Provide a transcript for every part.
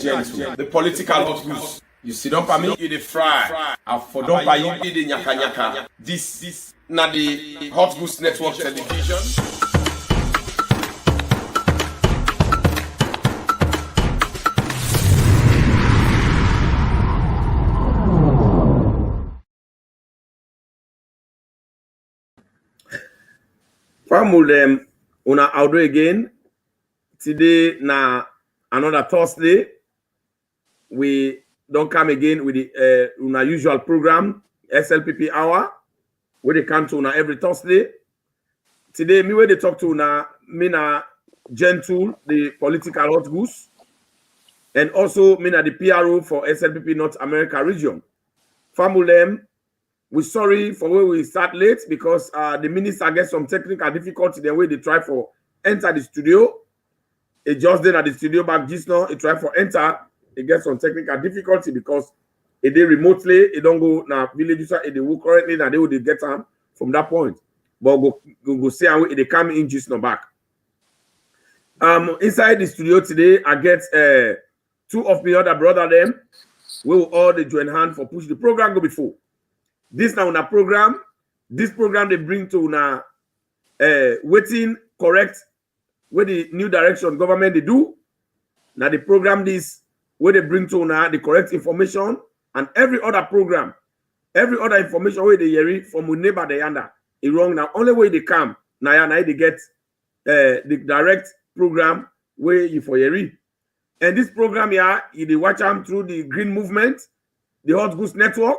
gentle. The political hot goose. You see, don't permit you the fry. For don't permit you the nyaka nyaka. This na the Hot Goose Network television. Family, una outdo again. Today na another Thursday. We don't come again with the una usual program, SLPP hour, where they come to una every Thursday. Today, me where they talk to una, me na Gentle, the political hot goose, and also me na the PRO for SLPP North America region. Family, we're sorry for where we start late because the minister gets some technical difficulty the way they try for enter the studio. It just then at the studio back just now, it try for enter. It gets some technical difficulty because it did remotely, it don't go now village it they will currently now they will get them from that point. But go see how they come in just now back. Inside the studio today, I get two of my other brother them. We will all the join hand for push the program go before. This now na program. This program they bring to na waiting correct where the new direction government they do. Now the program this where they bring to now the correct information and every other program, every other information where they hear from a neighbor they under it wrong now. Only way they come now they get the direct program where you for hear. And this program here, they watch them through the Green Movement, the Hot Goose Network.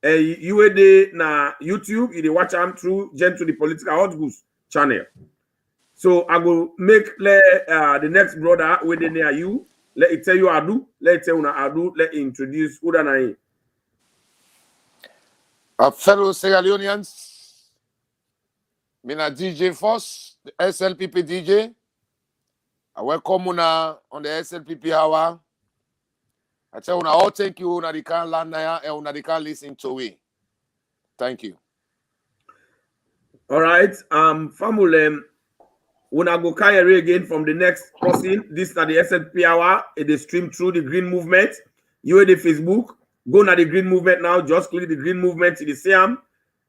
You na YouTube, you watch them through Gentle the Political Hot Goose channel. So I will make the next brother within near you. Let it tell you I do. Let it tell you I do. Let it introduce who than I. Fellow Sierra Leoneans, Mina DJ Force, the SLPP DJ. I welcome you on the SLPP hour. I tell you all thank you una the can land and una the can listen to it. Thank you. All right. Family, una go carry again from the next person. This is the SLP hour. It is streamed through the Green Movement. You at the Facebook. Go na the Green Movement now. Just click the Green Movement to the same.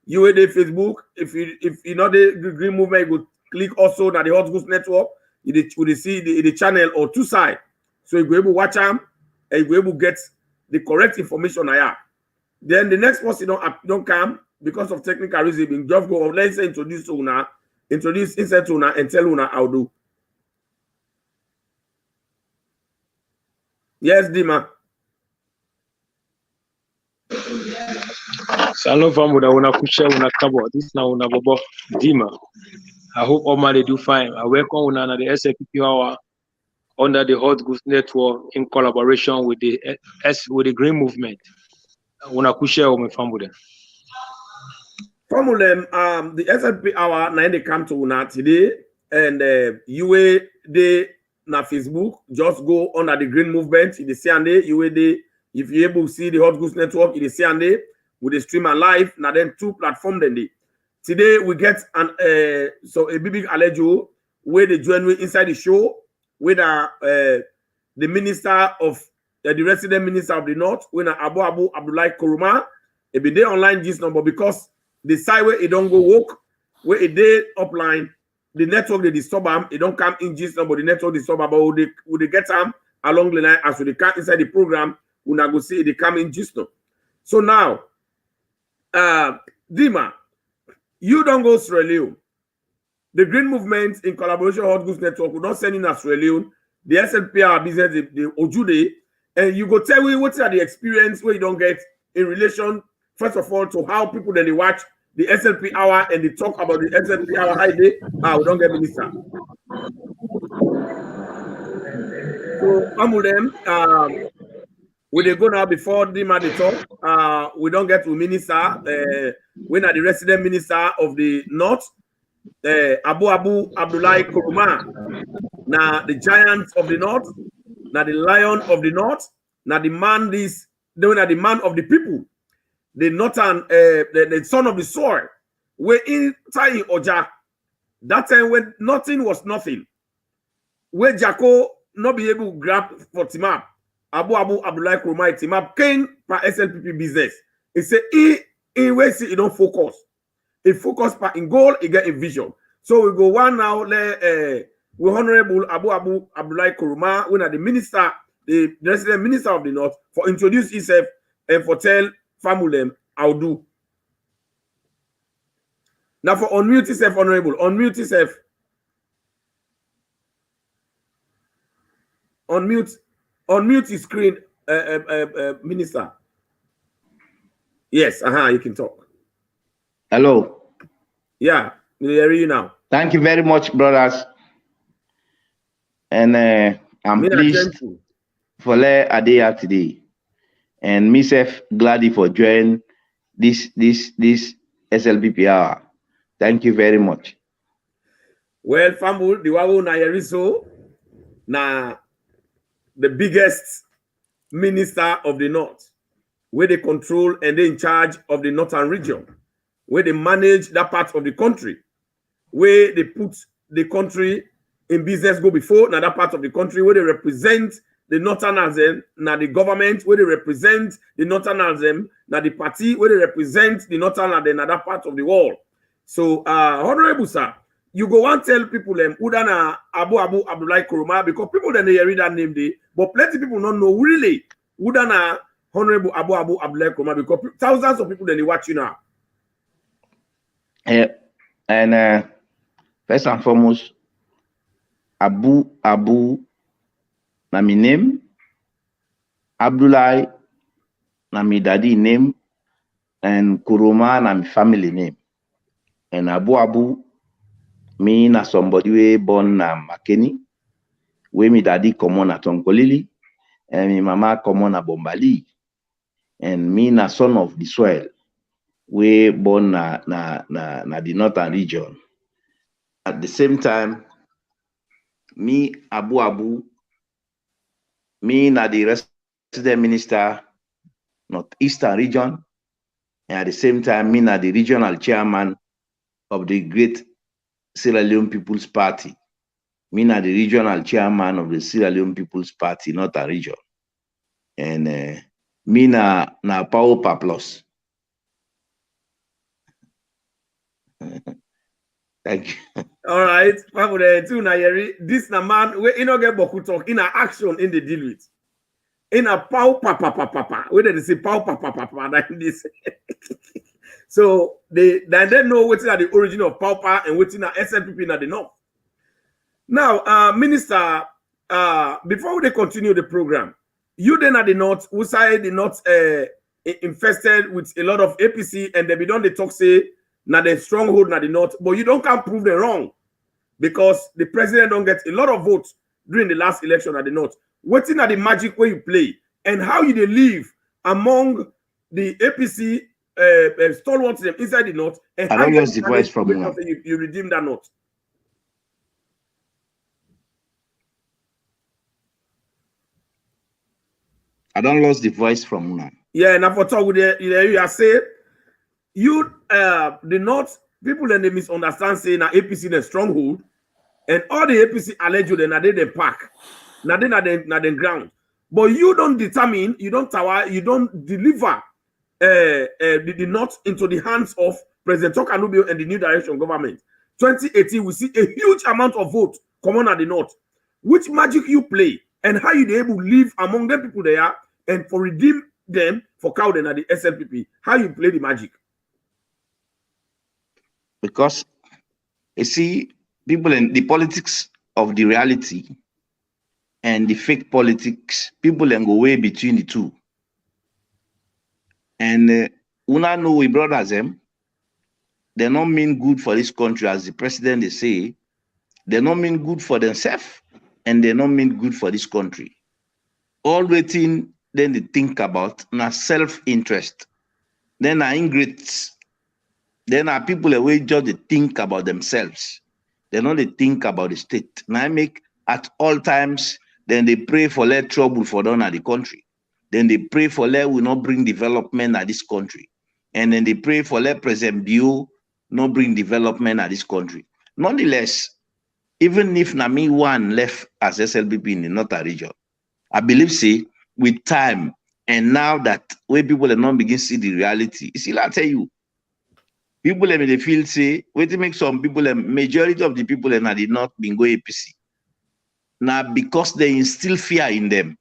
You at the Facebook. If you know the Green Movement, you go click also na the Hot Goose Network. You will see the channel or two side. So you go able to watch them. And you able to get the correct information I have. Then the next person don't come because of technical reason. Just go let's say introduce una, introduce insert una and tell una how do. Yes, DEEMAA. Salon famuda una kusha una kabo. This now una bobo DEEMAA. I hope all man they do fine. I welcome una na the SLPP hour under the Hot Goose Network in collaboration with the Green Movement. Una kusha o me famuda. Family, the SLP hour na they come to una today, and you they na Facebook. Just go under the Green Movement. In the same day, you they if you able to see the Hot Goose Network in the same day with the streamer live. Now then two platforms then they. Today we get an so a big alejo where they join me inside the show with the minister of the resident minister of the North, when Abu Abdullah Kuruma, it be there online this number because the side where it don't go work, where it day upline, the network they disturb them, it don't come in this number, the network disturb them, but would they get them along the line as they come inside the program, we not go see they come in just now. So now, DEEMAA, you don't go Sierra Leone. The Green Movement in collaboration with Hot Goose Network will not send in Sierra Leone, the SLPR business, the Ojude, and you go tell me what's the experience where you don't get in relation, first of all, to how people then they watch the SLP hour and they talk about the SLP hour high day. We don't get minister. So some of them, we they go now before DEEMAA they talk. We don't get to minister. When are the resident minister of the North? Abu Abdullah Kuruma, now the giant of the North, now the lion of the North, now the man the man of the people, the northern the son of the soil, were in Tai Oja. That time when nothing was nothing, where Jacko not be able to grab for Timap, Abu Abdullah Kurumai team up came for SLPP business. He say he way see he don't focus. He focus in goal, he get a vision. So we go one now. We Honorable Abu Abdullah Kuruma, when the minister, the resident minister of the North, for introduce himself and for tell family how do. Now for unmute yourself, Honorable, unmute yourself. Unmute his screen, Minister. Yes, you can talk. Hello. Yeah, we hear you now. Thank you very much, brothers. And I'm pleased for a day today. And myself glad for joining this SLPP hour. Thank you very much. Well, Famul, the Wawu na Yeriso, na the biggest minister of the North, where they control and they in charge of the northern region, where they manage that part of the country, where they put the country in business go before, now that part of the country where they represent the northerners, now the government, where they represent the northerners, now the party, where they represent the northerners, now that part of the world. So, Honorable Sir, you go and tell people who done Abu Abdullah Kuruma, because people then they read that name there, but plenty people don't know really who done Honorable Abu Abdullah Kuruma, because thousands of people then they watch you now. And first and foremost, Abu na my name, Abdullah na my daddy name, and Kuruma na my family name. And Abu me na somebody we born na Makeni, we me daddy common na Tonkolili, and my mama common na Bombali. And me na son of the soil, we born na the northern region. At the same time, me Abu, me na the resident minister, northeastern region, and at the same time, me na the regional chairman of the Great Sierra Leone People's Party. Me na the regional chairman of the Sierra Leone People's Party, northern region. And me na Power Plus. Thank you. All right, this na man we no get boku talk in a action in the deal with. In a pow papa. Where they say pow papa like this. So they know what is the origin of pow and what is the SLPP na the north. Now, Minister, before they continue the program, you then at the north, who side the north infested with a lot of APC, and they be done the talk say na the stronghold na the north, but you don't can prove them wrong because the president don't get a lot of votes during the last election at the north. What's in the magic where you play and how you they live among the APC stalwarts them inside the north, and I don't use the voice from you redeem that north. I don't lose the voice from now. Yeah, and I for talk with you are say you the north people then they misunderstand saying that APC the stronghold, and all the APC alleged na they park, na they ground. But you don't determine, you don't deliver the north into the hands of President Tokanubio and the New Direction government. 2018, we see a huge amount of vote come on at the north. Which magic you play and how you able to live among them people there and for redeem them for Cowden at the SLPP? How you play the magic? Because you see, people in the politics of the reality and the fake politics, people can go way between the two. And una know we brothers them, they don't mean good for this country, as the president they say. They don't mean good for themselves, and they don't mean good for this country. All waiting, then they think about na self-interest. Then are ingrates. Then are people that way just they think about themselves. They don't they think about the state. Now I make at all times, then they pray for let trouble for them at the country. Then they pray for let will not bring development at this country. And then they pray for let President Bio not bring development at this country. Nonetheless, even if Nami one left as SLPP in the northern region, I believe say with time, and now that where people are not begin to see the reality, you see, I tell you, people in the field say, what make some people, majority of the people in the North been go APC. Now, because they instill fear in them.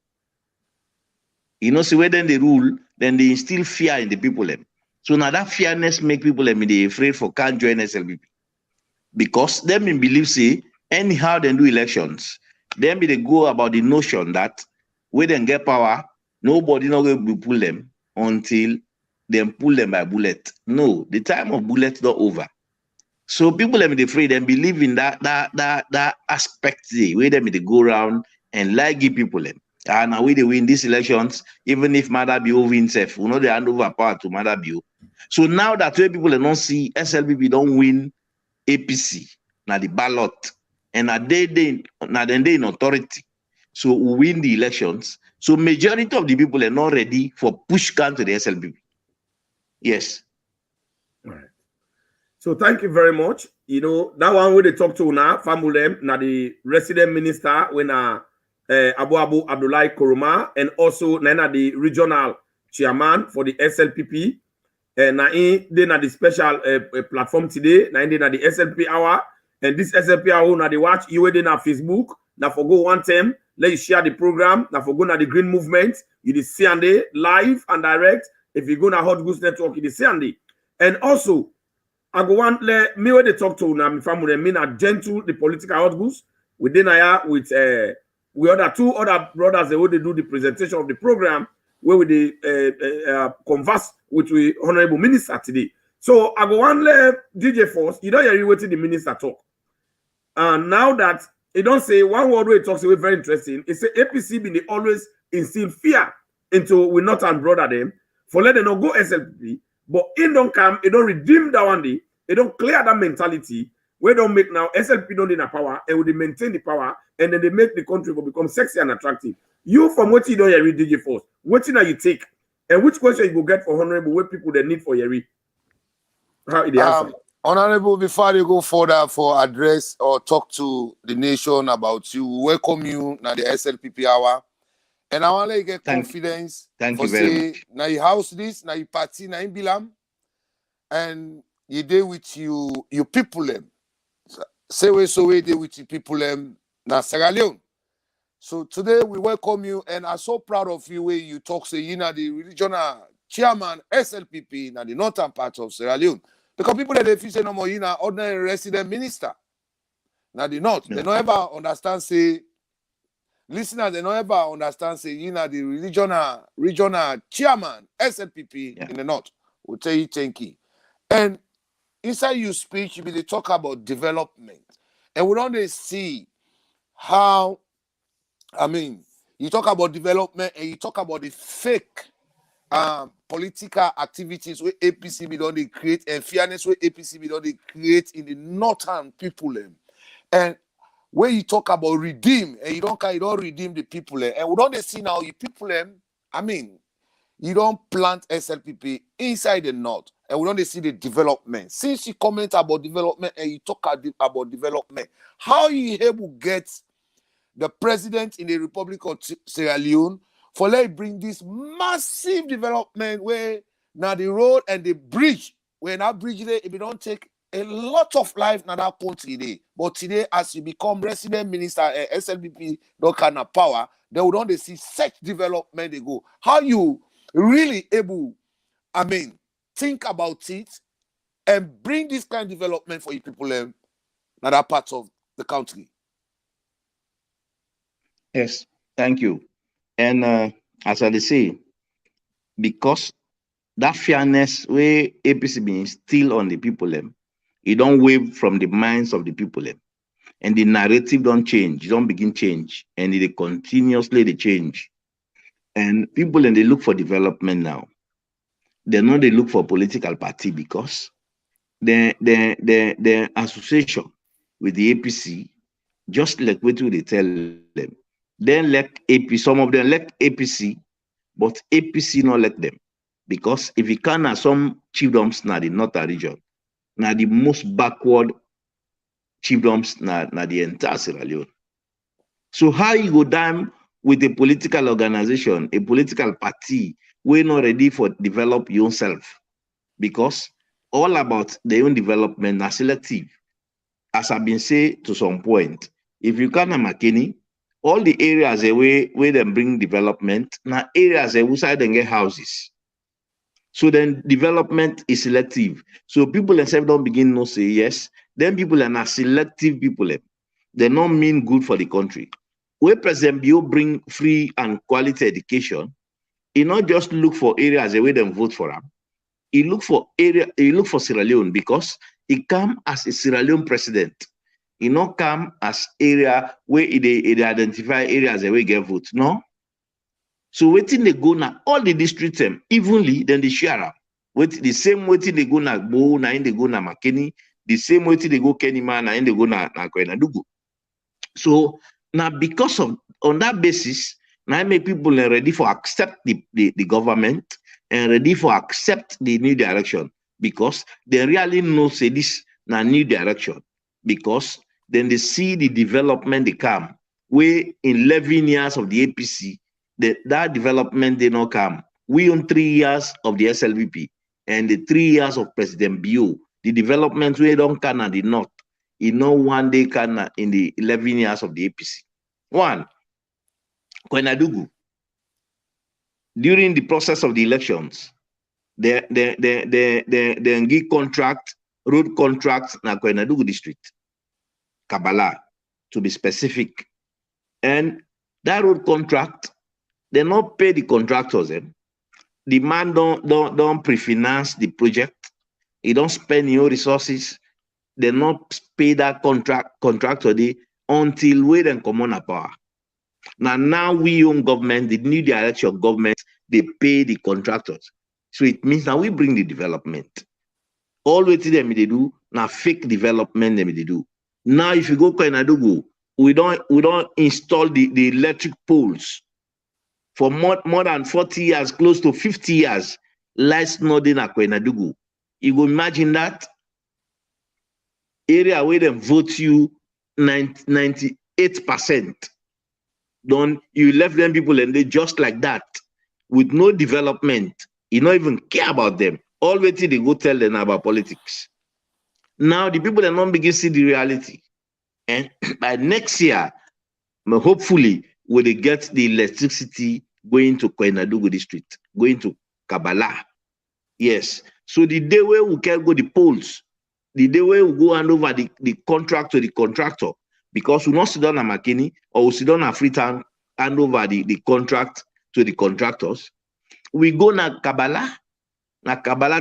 You know, see, when they rule, then they instill fear in the people. So now that fearness make people they afraid for can't join SLPP. Because them in believe, say, anyhow they do elections, then they go about the notion that when they get power, nobody not going to pull them until they pull them by bullet. No, the time of bullets not over. So people them afraid and believe in that aspect where they go around and lie give people them. And now we they win these elections, even if Mother Bio wins, we know they hand over power to Mother Bio. So now that way people don't see SLPP don't win APC, now the ballot, and now they in authority. So we win the elections. So majority of the people are not ready for push can to the SLPP. Yes. All right. So thank you very much. You know, that one where they talk to now, family, now the resident minister, when Abu Abdullahi Koroma, and also Nana the regional chairman for the SLPP. And now they na the special platform today. Now they na the SLP hour, and this SLP hour now they watch you in na Facebook. Now for go one time, let you share the program. Now for go na the Green Movement, you the see and live and direct. If you go na Hot Goose Network, you the see and also I go want let me when they talk to na my family. Me na gentle the political Hot Goose within here with we other two other brothers they do the presentation of the program where we converse with the honorable minister today. So I go one let DJ Force. You don't hear waiting the minister talk. And now that he don't say one word where he talks away very interesting. It say APC been they always instill fear into we not and brother them for let them not go SLP. But it don't come, it don't redeem that one day, it don't clear that mentality. We don't make now SLP don't need a power and we maintain the power and then they make the country will become sexy and attractive. You from what you don't hear DJ Force, what you you take and which question you go get for honorable what people they need for Yeri? How it answer? Honorable, before you go further for address or talk to the nation about you, welcome you now the SLPP hour. And I want to get confidence. Thank you very much. Now you house this, now you party, now you bilam, and you deal with you people them. Say we so we deal with you people them now Sierra Leone. So today we welcome you, and I'm so proud of you where you talk say you know the regional chairman SLPP now the northern part of Sierra Leone. Because people that they feel say no more you know ordinary resident minister. Now the north, they don't ever understand say listeners, they don't ever understand say you know the regional chairman SLPP in the north will tell you thank you. And inside your speech, you be talk about development. And we don't see how you talk about development and you talk about the fake political activities where APC be don't create and fairness where APC be don't create in the northern people. And where you talk about redeem and you don't redeem the people. And we don't see now you people you don't plant SLPP inside the north and we don't see the development. Since you comment about development and you talk about development, how you able to get the president in the Republic of Sierra Leone for let bring this massive development where now the road and the bridge, where now bridge there, it don't take a lot of life now that country today. But today, as you become resident minister and SLPP don't kind of power, they will don't see such development they go. How you really able, think about it and bring this kind of development for you people in other parts of the country? Yes, thank you. And as I say, because that fairness where APC being still on the people, it don't wave from the minds of the people, and the narrative don't change, don't begin change, and it continuously they change. And people and they look for development now. They know they look for political party because their association with the APC, just like what they tell them. Then let AP, some of them let APC, but APC not let them. Because if you can have some chiefdoms na the northern region, na the most backward chiefdoms na the entire Sierra Leone. So how you go down with a political organization, a political party, we're not ready for develop yourself, because all about their own development are selective. As I've been saying to some point, if you can McKinney, all the areas where they bring development, now areas outside they get houses. So then development is selective. So people themselves don't begin to say yes. Then people are not selective people. They don't mean good for the country. Where President Bio bring free and quality education, he not just look for areas where they vote for him. He look for Sierra Leone, because he come as a Sierra Leone president. He not come as area where they identify areas where they get vote. No. So waiting they go now, all the districts evenly, then they share them. With the same waiting they go na Bo, na in they go na Makeni, the same waiting they go Kenima, na in they go na Kwenadugu. So now because of on that basis, now make people ready for accept the government and ready for accept the new direction, because they really know say this na new direction, because then they see the development they come where in 11 years of the APC. That development did not come. We on 3 years of the SLPP and the 3 years of President Bio, the development we don't can at the north, one day can in the 11 years of the APC. One, Kwenadugu, during the process of the elections, they give contract, road contracts na Kwenadugu district, Kabbalah, to be specific. And that road contract, they not pay the contractors. The man don't pre-finance the project. He don't spend your resources. They not pay that contractor until we then come on a power. Now we own government, the new direction of government, they pay the contractors. So it means now we bring the development. All what them they do, now fake development them they do. Now if you go Kwenadugu, we don't install the electric poles. For more than 40 years, close to 50 years, lights not in Kwenadugu. You go imagine that area where they vote you 98%. Don't you left them people and they just like that with no development. You don't even care about them. Always they go tell them about politics. Now the people that don't begin to see the reality, and by next year, hopefully, will they get the electricity going to Kwenadugu district, going to Kabbalah. Yes. So the day where we can go the polls, the day where we go hand over the contract to the contractor, because we not sit down at McKinney or we sit down at Freetown, hand over the contract to the contractors. We go na Kabbalah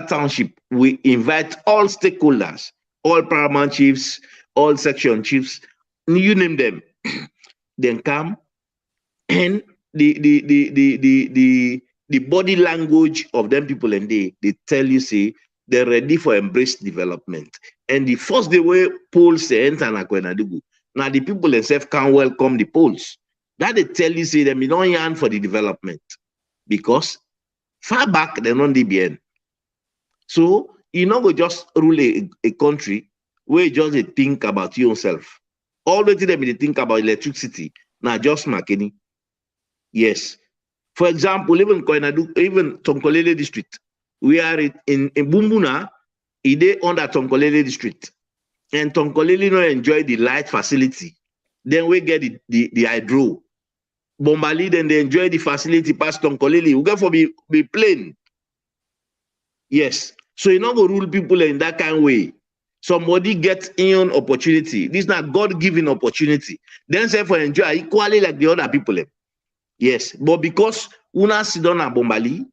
Township. We invite all stakeholders, all paramount chiefs, all section chiefs, you name them. Then come and the body language of them people, and they tell you say they're ready for embrace development. And the first day where polls they enter na Kwenadugu, now the people themselves can welcome the polls. That they tell you say them don't yearn for the development, because far back they're not DBN. So you know go just rule a country where you just think about yourself. All the time they think about electricity, now just McKinney. Yes. For example, even Kwenadugu, even Tonkolele district, we are in Bumbuna, it under Tonkolele district. And Tonkolele no enjoy the light facility. Then we get the hydro. Bombali, then they enjoy the facility past Tonkolele. We go for be plain. Yes. So you not go rule people in that kind of way. Somebody gets in opportunity. This is not God-given opportunity. Then say for enjoy equally like the other people. Yes, but because Una Sidona Bombali,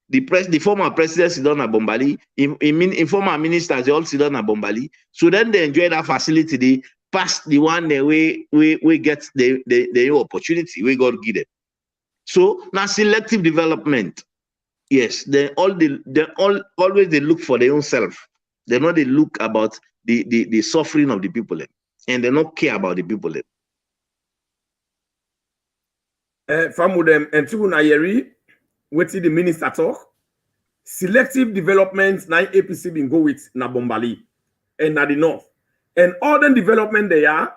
the former president Sidona Bombali, in former ministers they all Sidona Bombali. So then they enjoy that facility. They pass the one we get the opportunity we God give them. So now selective development. Yes, always they look for their own self. They know they look about the suffering of the people, and they don't care about the people. From them and to Nayeri, what the minister talk? Selective development, na APC been go with na Bombali and na the north. And all the development they are,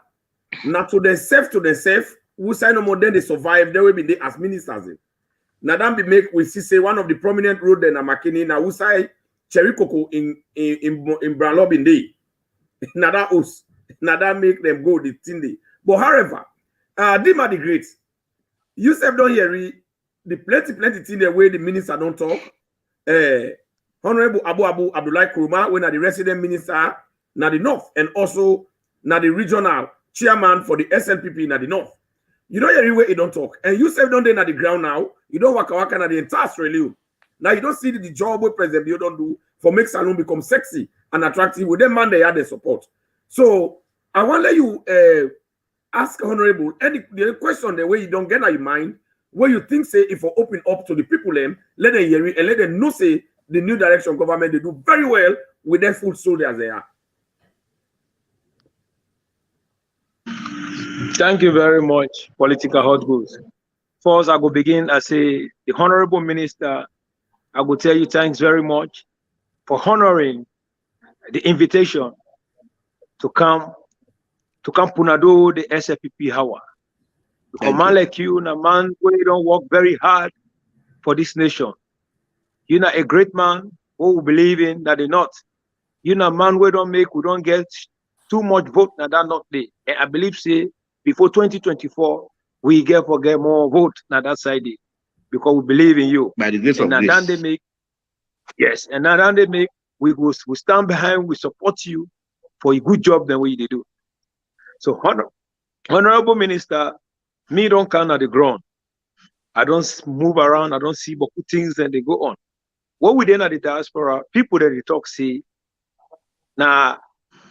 not to themselves, who sign no more, then they survive, they will be there as ministers. Now that be make we see say one of the prominent road in Makini now who say cherry cocoa in Branlob in day. Now that us, now that make them go the thing day. But however, DEEMAA the great. You said don't hear the plenty thing the way the minister don't talk. Honorable Abu Abdullah Kuruma, when are the resident minister na the north, and also na the regional chairman for the SLPP na the north. You don't hear where you don't talk. And you said don't dey na the ground now. You don't waka na the entire Australia. Now you don't see the job what President you don't do for make salon become sexy and attractive. With them man they had the support. So I want to let you ask Honorable any the question the way you don't get out your mind, where you think say if you open up to the people them, let them hear it and let them know say the new direction government they do very well with their full soldiers they are. Thank you very much, Political Hot Goose. First, I will begin as the Honorable Minister. I will tell you thanks very much for honoring the invitation to come Punado the SLPP Hawa. A man like you, a man who don't work very hard for this nation. You're not a great man who believe in that they not. You're not a man who don't get too much vote na that not day. And I believe say before 2024 we get more vote na that side day because we believe in you. By the grace of grace. They make yes, and now they make we stand behind, we support you for a good job than what they do. So Honorable Minister, me don't count at the ground. I don't move around, I don't see beaucoup things and they go on. What we then at the diaspora, people that they talk say, now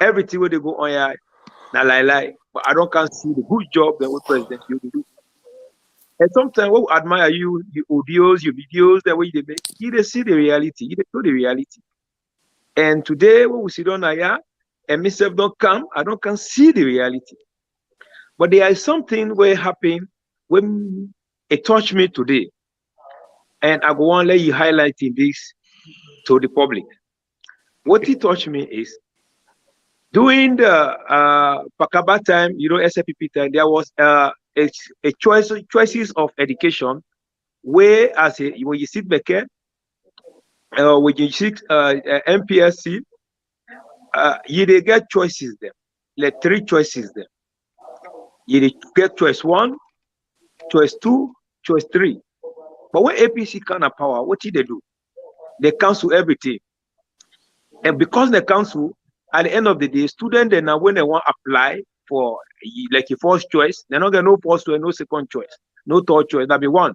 everything where they go on here, now lie. But I don't can see the good job that what President you do. And sometimes we admire you, your videos, the way they make, you they see the reality, you they know the reality. And today when we sit down here, and myself don't come, I don't can see the reality. But there is something where happen when it touched me today. And I go on let you highlighting this to the public. What it touched me is during the Pakaba time, SLPP time, there was a choices of education where when you sit back here, when you sit MPSC, you get choices there, like 3 choices there. You get choice 1, choice 2, choice 3. But when APC kind of power, what did they do? They cancel everything. And because they cancel, at the end of the day, students then when they want to apply for like a first choice, they're not gonna no first choice, no second choice, no third choice, that'll be 1.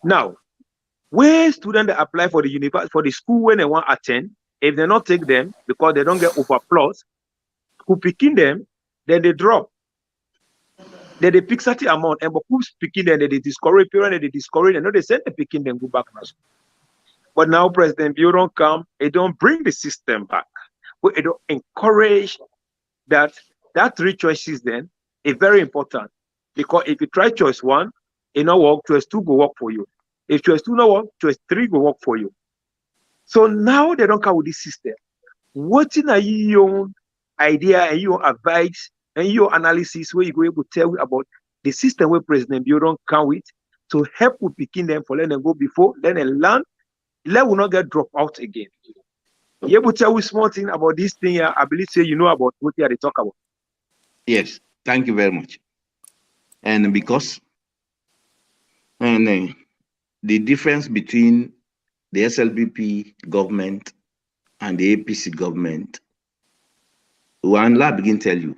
Now, when students apply for the university, for the school when they want to attend, if they not take them because they don't get overplus, who picking them, then they drop. Then they pick certain amount, and who's picking them, they discourage parents, they discourage, and they send the picking them go back to school. But now President Bio don't come, it don't bring the system back. But it don't encourage that 3 choices then is very important. Because if you try choice 1, it not work, choice 2 go work for you. If choice 2 not work, choice 3 go work for you. So now they don't come with this system. What in your idea and your advice and your analysis where you go able to tell about the system where President Bio don't come with to help with picking them for letting them go before, then they learn, let will not get dropped out again. You able to tell me small thing about this thing here? I believe say you know about what they talk about. Yes, thank you very much. And because the difference between the SLPP government and the APC government, one I begin tell you,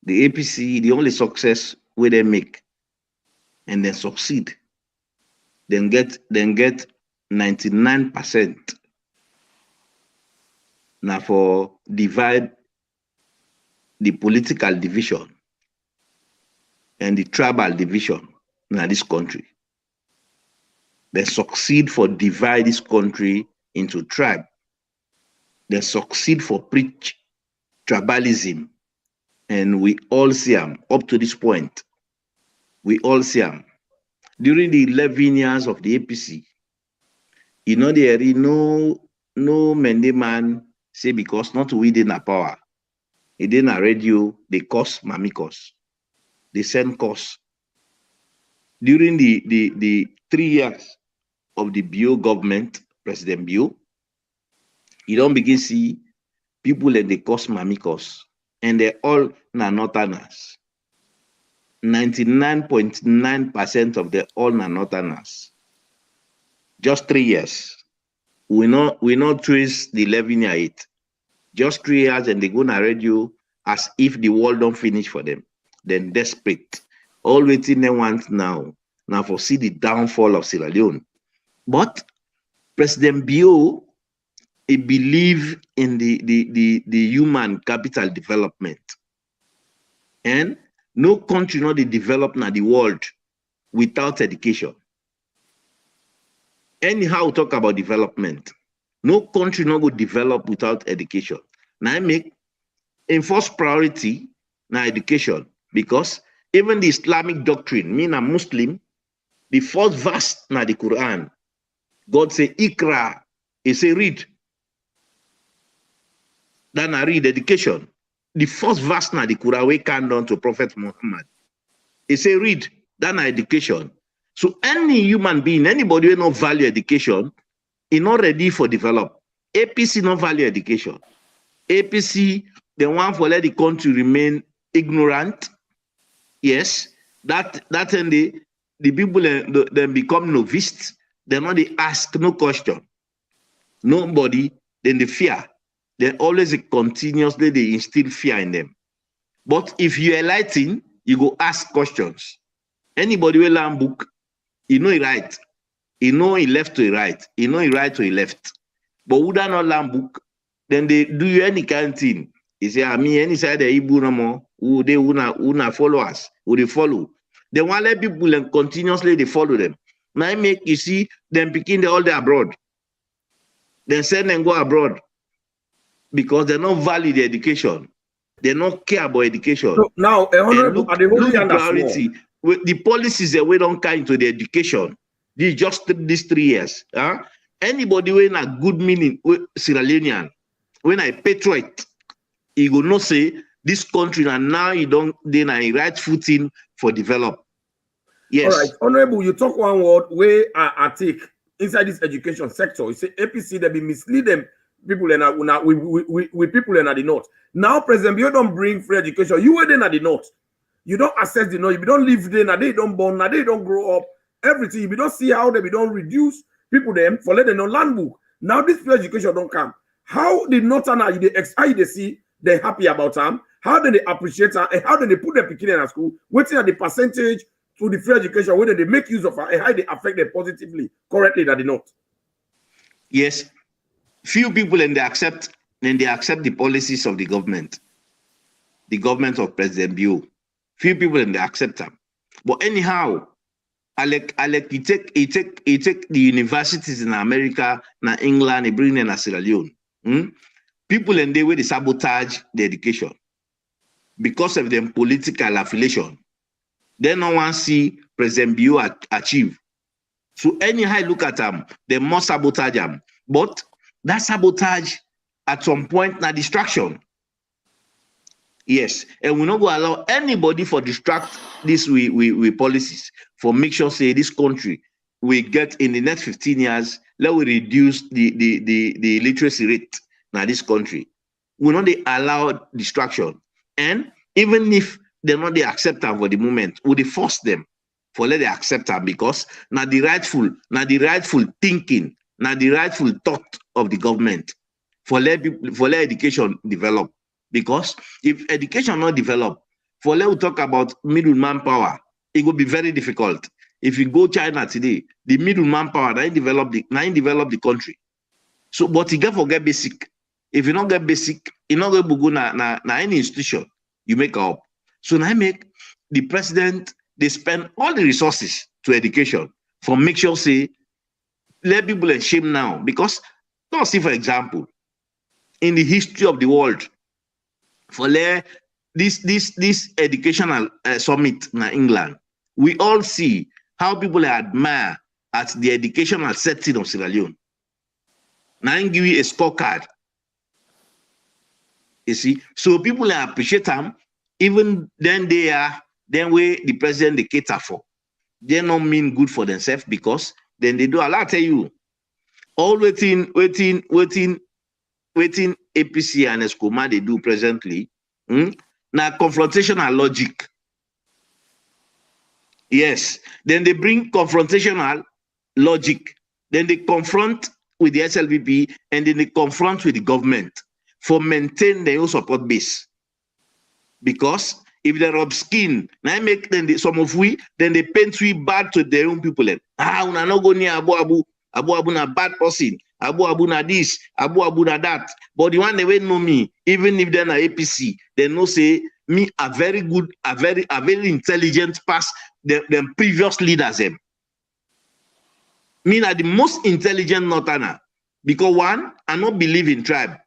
the APC, the only success where they make and then succeed, then get 99% now for divide the political division and the tribal division in this country. They succeed for divide this country into tribe. They succeed for preach tribalism. And we all see them up to this point. We all see them. During the 11 years of the APC, there is no man say because not we didn't power. It didn't radio, they cause mamikos. They send cause during the 3 years of the Bio government, President Bio, you don't begin see people in the cost mamikos, and they're all northerners. 99.9% of the all northerners. Just 3 years. We not trace the 11 year it. Just 3 years, and they go on radio as if the world don't finish for them. Then desperate. All waiting they want now for see the downfall of Sierra Leone. But President Bio, he believe in the human capital development. And no country not the develop in the world without education. Anyhow, talk about development. No country not go develop without education. Now I make in first priority now education, because even the Islamic doctrine, me a Muslim, the first verse na the Quran, God say Ikra, he say read. Then I read education. The first verse na the Quran we come down to Prophet Muhammad. He say read, then education. So any human being, anybody who not value education, is not ready for develop. APC not value education. APC, they want for let the country remain ignorant. Yes, that and the people then become novice. They not they ask no question. Nobody, then they fear. Then always continuously they instill fear in them. But if you enlighten, you go ask questions. Anybody will learn book, he know he right. He know he left to he right. He know he right to he left. But who don't not learn book, then they do you any kind of thing. He say, I mean, any side the Ibu no more, who they una follow us, who they follow. They want let people and continuously they follow them. Now I make you see them picking the all the abroad. Then send them go abroad. Because they don't value the education. They don't care about education. So now, look the priority. The policies that we don't come into the education. This just these 3 years. Anybody when a good meaning Sierra Leonean, when I patriot, he will not say this country and now you don't then I right footing for develop. Yes. All right, Honorable, you talk one word where I take inside this education sector. You say APC they be mislead them people and we people in the north. Now President Bio don't bring free education. You were then at the north. You don't assess the north. You don't live there. Now they don't born. Now they don't grow up. Everything. You don't see how they don't reduce people them for letting no land book. Now this free education don't come. How the northern how they see they're happy about them? How do they appreciate them? And how do they put their picking in a school? Waiting at the percentage to the free education, whether they make use of her and how they affect them positively, correctly at the north. Yes. Few people and they accept the policies of the government of President Bio. Few people and they accept them. But anyhow, you take the universities in America, na England, they bring in a Sierra Leone. People and they way they sabotage the education because of them political affiliation. They no one see President Bio achieve. So anyhow, look at them, they must sabotage them. But that sabotage at some point na distraction. Yes, and we not go allow anybody for distract this we policies for make sure say this country we get in the next 15 years, let we reduce the literacy rate now this country. We not they allow distraction. And even if they're not they accept them for the moment, we they force them for let they accept them because now the rightful thinking, now the rightful thought of the government for let education develop. Because if education not develop, for let we talk about middle manpower, it will be very difficult. If you go China today, the middle manpower they develop the country. So, but you get forget basic. If you not get basic, you not going to go na any institution you make up. So now I make the president they spend all the resources to education for make sure say let people in shame now because don't see for example in the history of the world. For this educational summit in England, we all see how people admire at the educational setting of Sierra Leone. Now I give you a scorecard. You see, so people appreciate them, even then they are then where the president they cater for. they not mean good for themselves because then they do a lot. Tell you, all waiting APC and Escoma they do presently. Now confrontational logic. Yes, then they bring confrontational logic. Then they confront with the SLPP and then they confront with the government for maintain their own support base. Because if they rub skin, now make them some of we, then they paint we bad to their own people. Una no go near Abu Abu na bad person, Abu na this, Abu na that. But the one they will know me, even if they're na APC, they know say me a very good, a very intelligent past them previous leaders them. Me are the most intelligent northerner because one, I not believe in tribe,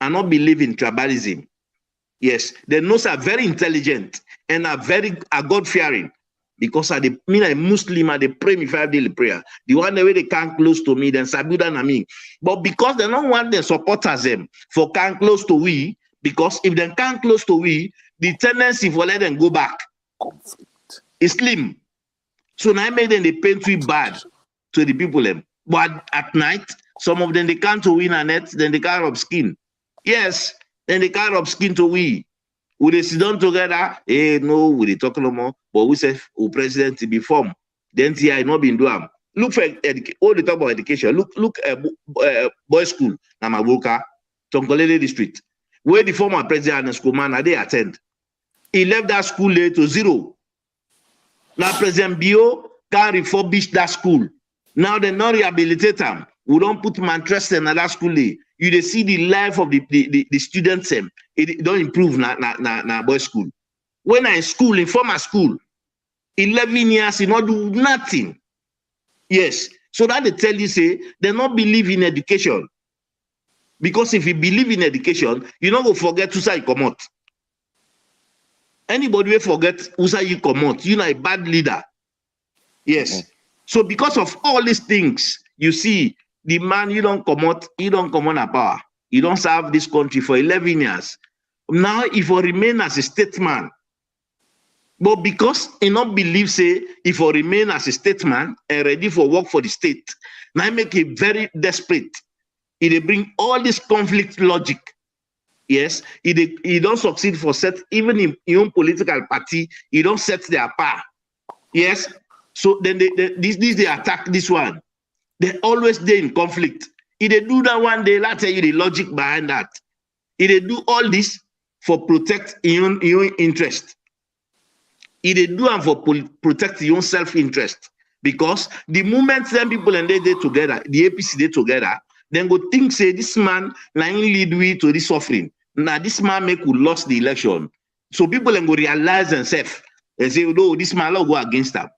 I not believe in tribalism. Yes, they know are very intelligent and are God-fearing because I mean a Muslim, I they pray me 5 daily prayer. The one way they can't close to me, then Sabuda na me. But because they don't want the supporters them for can't close to we, because if they can't close to we, the tendency for let them go back is slim. So now I made them they paint we bad to the people them. But at night, some of them they can't to win a net, then they can't rub skin. Yes. Then they can't rub skin to we. We they sit down together. No, we they talk no more. But we say, president to be formed. Then I not been doing. Look for all the talk about education. Look boys' school. Namabuka, Tongolele district. Where the former president and Skomana they attend. He left that school late to 0. Now President Bio can refurbish that school. Now they not rehabilitate them. We don't put Manchester in that school. You see the life of the students. It don't improve na boys school. When I in school, in former school, 11 years, you not do nothing. Yes. So that they tell you say they not believe in education. Because if you believe in education, you not go forget who say you come out. Anybody will forget who say you come out. You know a bad leader. Yes. So because of all these things, you see, the man you don't come out a power. You don't serve this country for 11 years. Now, if you remain as a statesman, but because he not believe, say, if you remain as a statesman and ready for work for the state, now make it very desperate. It bring all this conflict logic. Yes, he don't succeed for set, even in your own political party, he don't set their power. Yes, so then they attack this one. They always they in conflict. If they do that one day, I'll tell you the logic behind that. If they do all this for protect your own interest. If they do and for protect your own self-interest. Because the moment them people and they together, the APC they together, then go think say this man lying lead we to this suffering. Now this man make who lost the election. So people then go realize themselves and say, no, this man will go against them.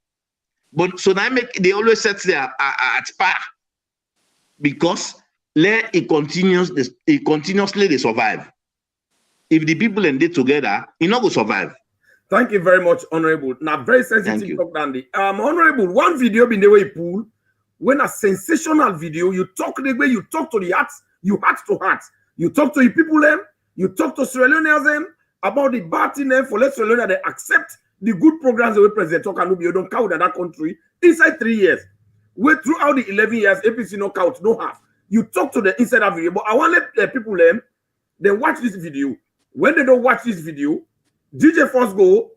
But so now they always set there at par because it continuously they survive. If the people and they together, it not go survive. Thank you very much, Honorable. Now very sensitive talk, Dandy. Honorable, one video in the way pool, when a sensational video, you talk the way you talk to the heart, you heart to heart. You talk to the people them, you talk to Sierra Leoneans them about the bad thing them for let Sierra Leone they accept the good programs that we present talk and you don't count that country inside 3 years. Where throughout the 11 years, APC no count, no half. You talk to the inside that video, but I want to let the people them they watch this video. When they don't watch this video, DJ first go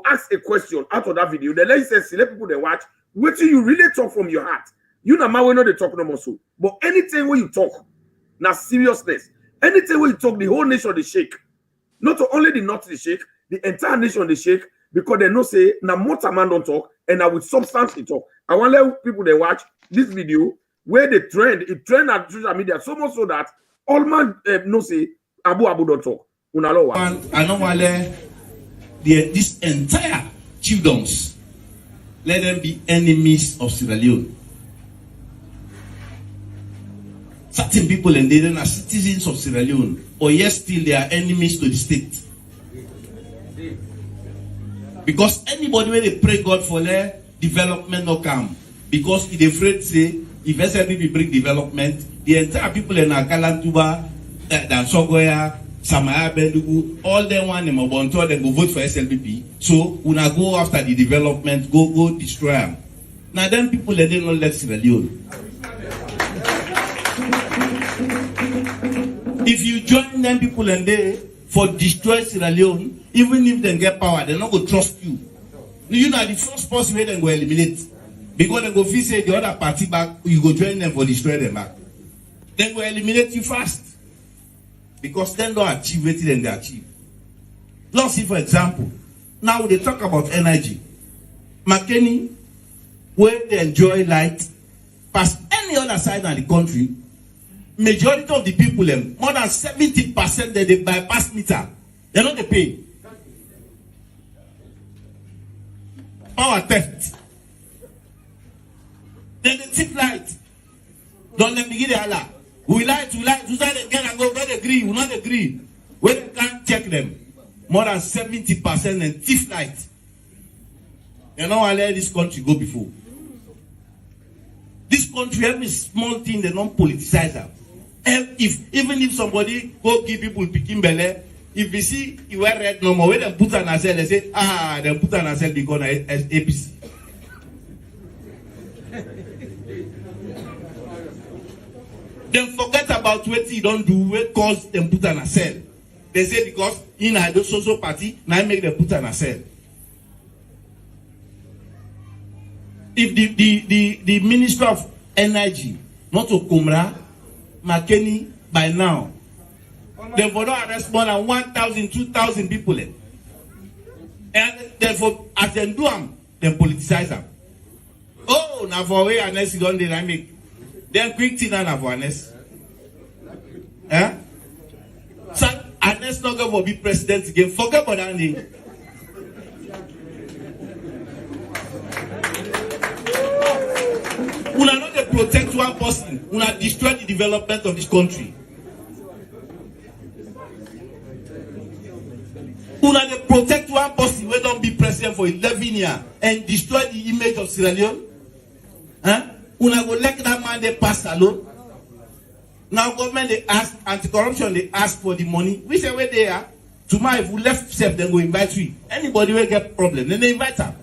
ask a question out of that video. Then let you say let people they watch. Wait till you really talk from your heart. You know man we know they talk no more so. But anything where you talk, now seriousness. Anything where you talk, the whole nation they shake. Not only the north they shake. The entire nation they shake because they know say now more man don't talk and now with substance they talk. I want to let people they watch this video where it trend on social media so much so that all man know say Abu don't talk. I don't want this entire chiefdoms let them be enemies of Sierra Leone. Certain people and they are citizens of Sierra Leone, or yes, still they are enemies to the state. Because anybody when they pray God for their development no come. Because if they afraid say if SLPP bring development, the entire people in Akalantuba, Dansogoya, Samaya Bendugu, all them one in Mobonto, then go vote for SLPP. So when I go after the development, go destroy them. Now them people they don't let Sierra Leone. If you join them people and they for destroy Sierra Leone, even if they get power, they're not going to trust you. You know the first person where they go eliminate. Because they go feel say the other party back, you go join them for destroy them back. Then go eliminate you fast. Because then don't achieve what they achieve. Let's see for example. Now they talk about energy. McKinney, where they enjoy light, past any other side of the country, majority of the people, more than 70% that they bypass meter, they're not they pay. Power theft. Then they tip light. Don't let me get the Allah. We light, we start again and go, we not agree, we not agree. When they can't check them, more than 70% and thief light. They don't let this country go before. This country, every small thing, they don't politicize them. Even if somebody go give people picking belly, if you see you wear red no more, when they put an cell, they say, they put an cell because as APC. Then forget about what you don't do, what cause them put an cell. They say because in a social party, now make them put an cell. If the Minister of Energy, not to Kumra, McKinney, by now, they will not arrest more than 1,000, 2,000 people. And therefore, as they do them, they politicize them. Oh, now for awareness, you don't dynamic. Then quick thing and awareness. Eh? So, Anes not going to be president again. Forget about that. We are not to protect one person. We are destroy the development of this country. We are to protect one person. We don't be president for 11 years and destroy the image of Sierra Leone. Huh? We are going to let that man they pass alone. Now government they ask anti-corruption. They ask for the money. We say where they are. Tomorrow if we left self, then go invite you. Anybody will get problem. Then they invite them.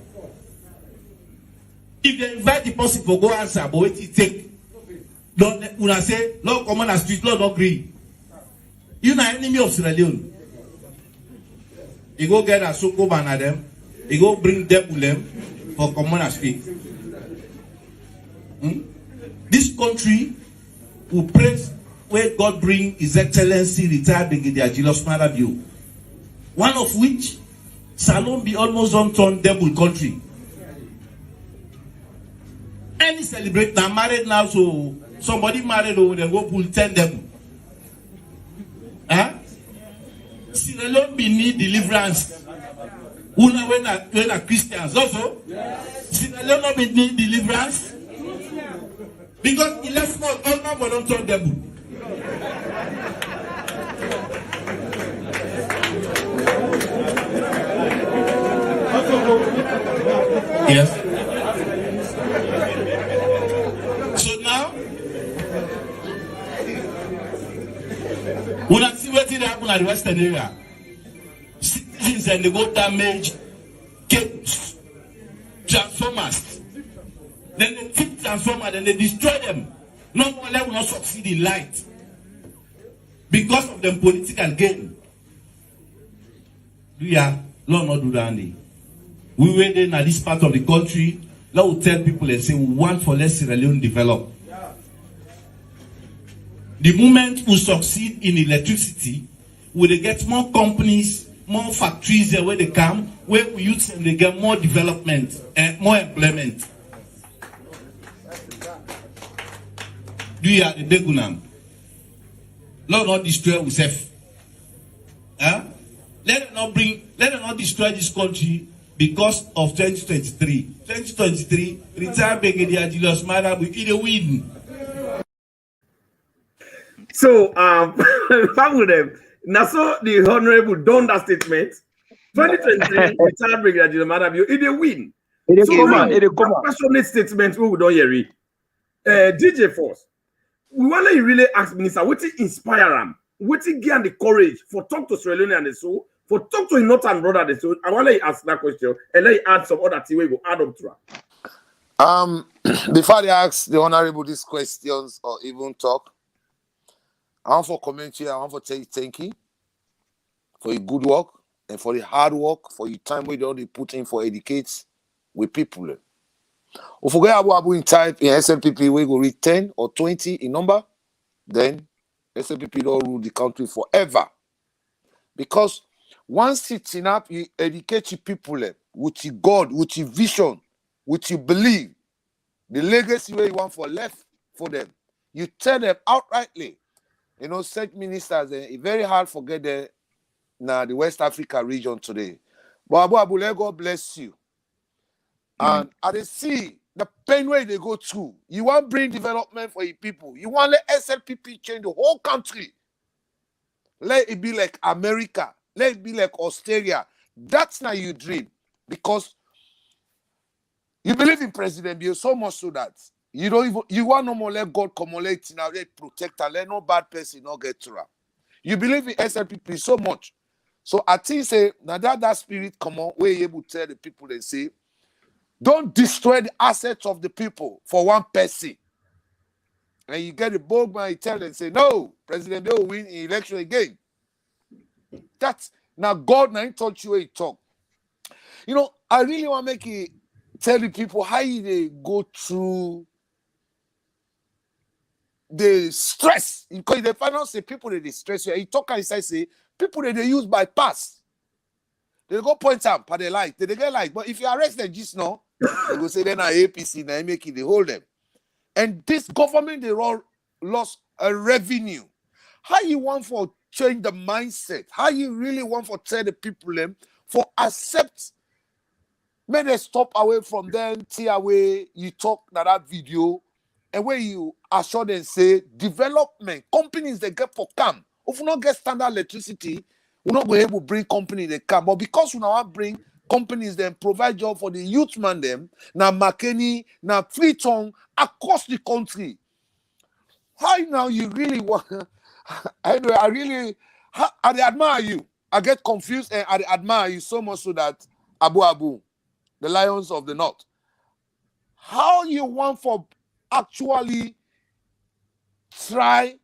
If they invite the person for go answer, but what it take? Don't una say, Lord come on the street, Lord don't agree. You know enemy of Sierra Leone. You go get a soko banana them, you go bring them to them for come on and speak. This country will praise where God bring His Excellency retired Brigadier Julius Malabio. One of which Salon be almost on turn devil country. Any celebrate now married now, so somebody married over there go pull 10 devil. Huh? Sierra Leone be need deliverance. Una when a Christians also. Sierra Leone be need deliverance. Because he left small, all now for don't turn devil. Yes. So now, when I see what happened at the Western area, citizens and they go damage cables, transformers. Then they take transformers, then they destroy them. No one will not succeed in light because of the political gain. Do ya? Lord not do that. We were there in this part of the country. Lord will tell people and say we want for less Sierra Leone develop. The moment we succeed in electricity, we will get more companies, more factories there where they come, where we use them, they get more development and more employment. Do you have the Begunam? Lord not destroy yourself. Huh? Let them not destroy this country because of 2023. 2023, retired Brigadier Julius Malabio will either win. So, with them. Now, so the Honorable done that statement. 2023, retired Brigadier Julius Malabio, either win. So, passionate statement we don't hear it. DJ Force. We want to really ask Minister, what inspire him? waiting give the courage for talk to Sierra Leone and the so, for talk to his northern brother the so. I want to ask that question and let you add some other thing we go add up to that. Before they ask the honorable these questions or even talk, I want for commentary, I want for say thank you for your good work and for the hard work, for your time we don't put in for educate with people. If we get Abu in type in SLPP, we go read 10 or 20 in number, then SLPP don't rule the country forever. Because once sitting up, you educate your people with your God, with your vision, with your belief, the legacy where you want for left for them. You tell them outrightly. You know, such ministers, it's very hard to get there now the West Africa region today. But Abu, let God bless you. And I see the pain where they go through. You want to bring development for your people. You want to let SLPP change the whole country. Let it be like America. Let it be like Australia. That's not your dream. Because you believe in President Bill so much so that you don't even, you want no more let God accumulate now, let protect and let no bad person not get through. You believe in SLPP so much. So I think say now that spirit come on, we're able to tell the people and say, don't destroy the assets of the people for one person. And you get a bold man, you tell them, say, no, President Bill will win the election again. That's now God now taught you where he talk. You know, I really want to make it tell the people how they go through the stress. Because the final say people they stress you. He talk and say people that they use bypass. They go point out, but they like, they get like, but if you arrest them just now, they go say then APC now make it, they hold them. And this government, they all lost a revenue. How you want for change the mindset? How you really want for tell the people them for accept? May they stop away from them, tear away. You talk that video, and where you assure them say development companies they get for come. If we not get standard electricity, we're not going to be able to bring company they come. But because we now bring companies then provide job for the youth man them, now McKinney, now Freetown across the country. How now you really want? Anyway, I admire you. I get confused and I admire you so much so that Abu, the Lions of the North. How you want for actually try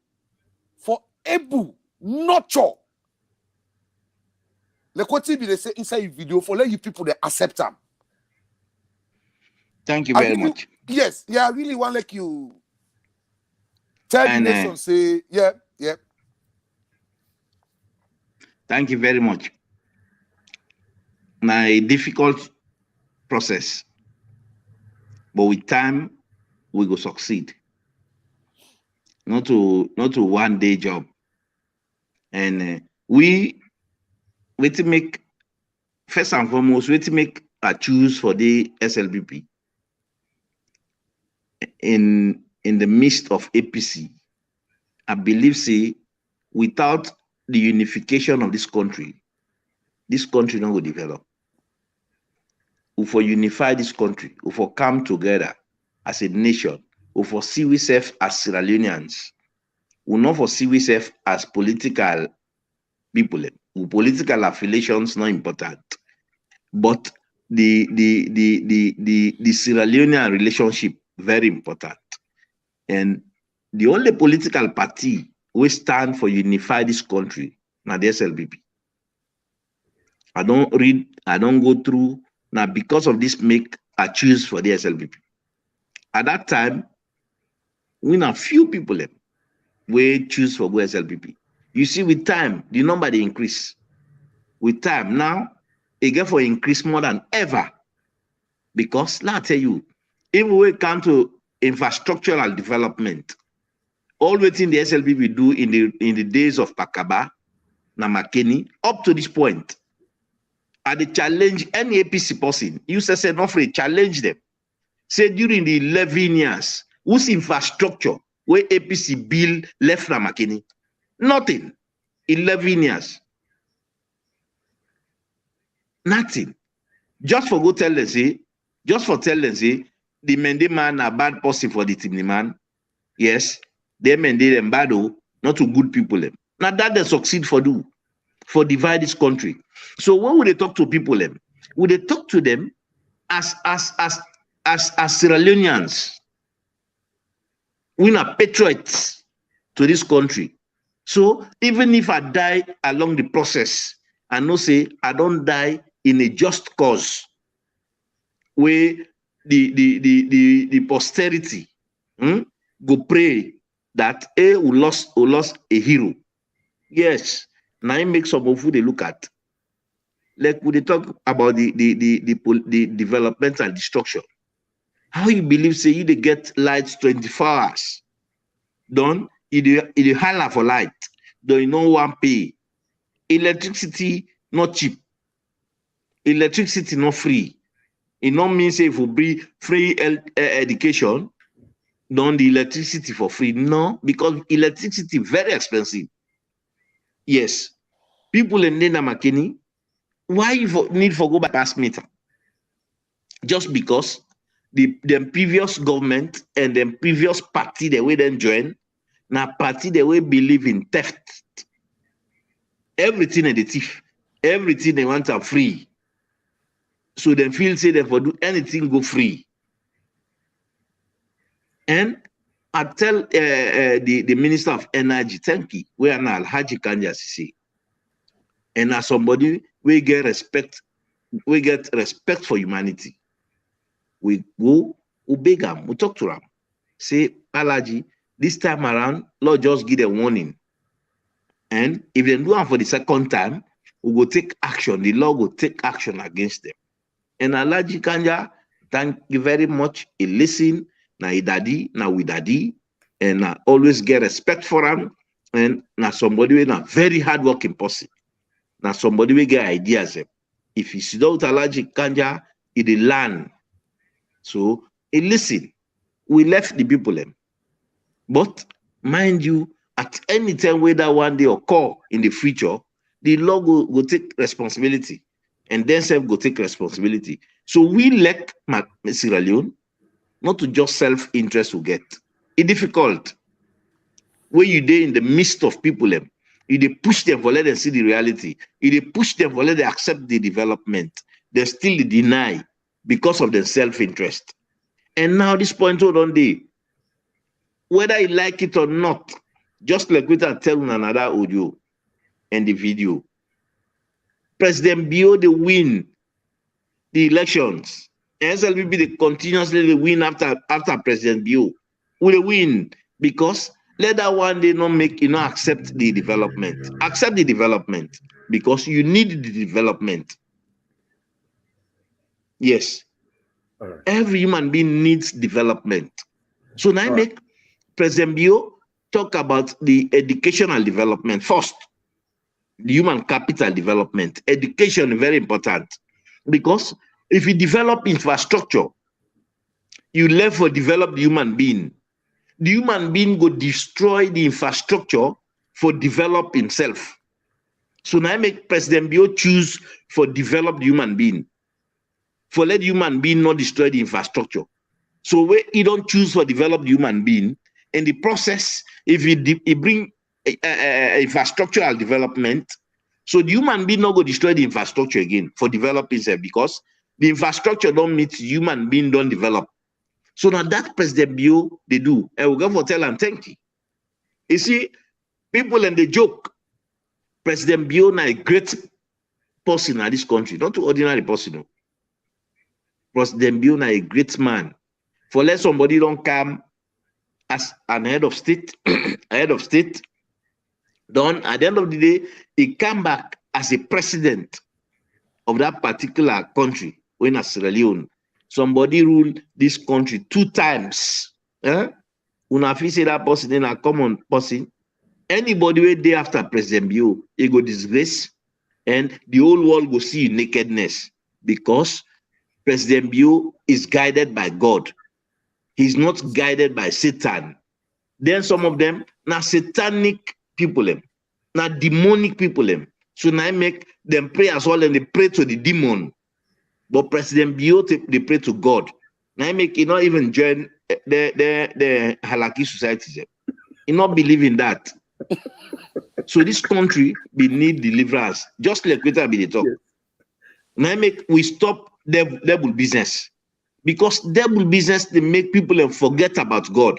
for able nurture. Like what they say inside your video for let you people they accept them. Thank you very much. Yes, yeah, I really want like you tell the nation say, yeah. Thank you very much. My difficult process, but with time we go succeed. Not to one day job, and we to make first and foremost we to make a choose for the SLPP in the midst of APC. I believe say without the unification of this country not will develop. We for unify this country, we for come together as a nation, we for see ourselves as Sierra Leoneans, we not for see ourselves as political people. Political affiliations not important, but the Sierra Leonean relationship very important. And the only political party we stand for unify this country now the SLPP. I don't read, I don't go through. Now, because of this, make a choose for the SLPP. At that time, we know few people we choose for go SLPP. You see, with time, the number they increase. With time, now, it get for increase more than ever. Because, let me tell you, if we come to infrastructural development, all within the SLPP do in the days of Pakaba, Namakeni, up to this point, and they challenge any APC person. You say not free, challenge them. Say during the 11 years, whose infrastructure where APC bill left Namakeni? Nothing. 11 years. Nothing. Just for go tell them, say, the Mende man a bad person for the team man. Yes, they Mende them bad, not to good people. Now that they succeed for divide this country. So when would they talk to people them? Would they talk to them as Sierra Leoneans? We are patriots to this country. So even if I die along the process, I know say I don't die in a just cause where the posterity go pray that we lost a hero. Yes, now it makes some of who they look at. Like when they talk about the development and destruction. How you believe say you they get lights 24 hours? Done, you holler for light, though you no one pay. Electricity not cheap. Electricity not free. It not mean say if we bring free education, done the electricity for free. No, because electricity very expensive. Yes. People in Nena Makeni, why you need for go bypass meter? Just because the previous government and the previous party the way they join, now party the way believe in theft. Everything in the thief, everything they want are free. So they feel say they for do anything go free. And I tell the Minister of Energy, thank you, we are now Haji Kanja Sisi. And as somebody we get respect for humanity. We go, we beg them, we talk to them. Say, Alaji, this time around, Lord just give a warning. And if they do it for the second time, we will take action. The law will take action against them. And Alaji Kanja, thank you very much. He listen, now he daddy, now we daddy, and always get respect for him. And now somebody with a very hardworking person. Now somebody will get ideas. If you see out Alaji Kanja, he dey learn. So he listen. We left the people them. But mind you, at any time whether one day occur in the future, the law will take responsibility. And then self go take responsibility. So we lack Sierra Leone not to just self-interest to get. It's difficult. When you there in the midst of people, you they push them for let them see the reality. You they push them for let them accept the development. They still deny because of their self-interest. And now this point hold on day, whether you like it or not, just like we are telling another audio and the video, President Bio they win the elections. SLPP they continuously win after President Bio. Will they win? Because let that one day not make accept the development. Accept the development because you need the development. Yes. Right. Every human being needs development. So now I make President Bio talk about the educational development first. The human capital development. Education is very important because if you develop infrastructure, you left for develop the human being. The human being go destroy the infrastructure for develop himself. So now I make President Bio choose for develop the human being. For let the human being not destroy the infrastructure. So where he don't choose for develop the human being, in the process, if he bring infrastructural development, so the human being not go destroy the infrastructure again for developing itself because the infrastructure don't meet human being don't develop. So now that President Bio they do, and we'll go for tell and thank you. You see, people and they joke. President Bio na a great person in this country, not an ordinary person. President Bio na a great man. For let somebody don't come as an head of state, Then at the end of the day, he come back as a president of that particular country, when as Sierra Leone. Somebody ruled this country 2 times. Una fi say that person in a common person. Anybody wait there after President Bio, he go disgrace, and the whole world will see nakedness because President Bio is guided by God. He's not guided by Satan. Then some of them now satanic people, now demonic people. So now I make them pray as well, and they pray to the demon. But President Bio, they pray to God. Now I make it not even join the Halaki societies. He not believe in that. So this country we need deliverance, just like we be the talk. Yes. Now make we stop devil business, because devil business they make people forget about God.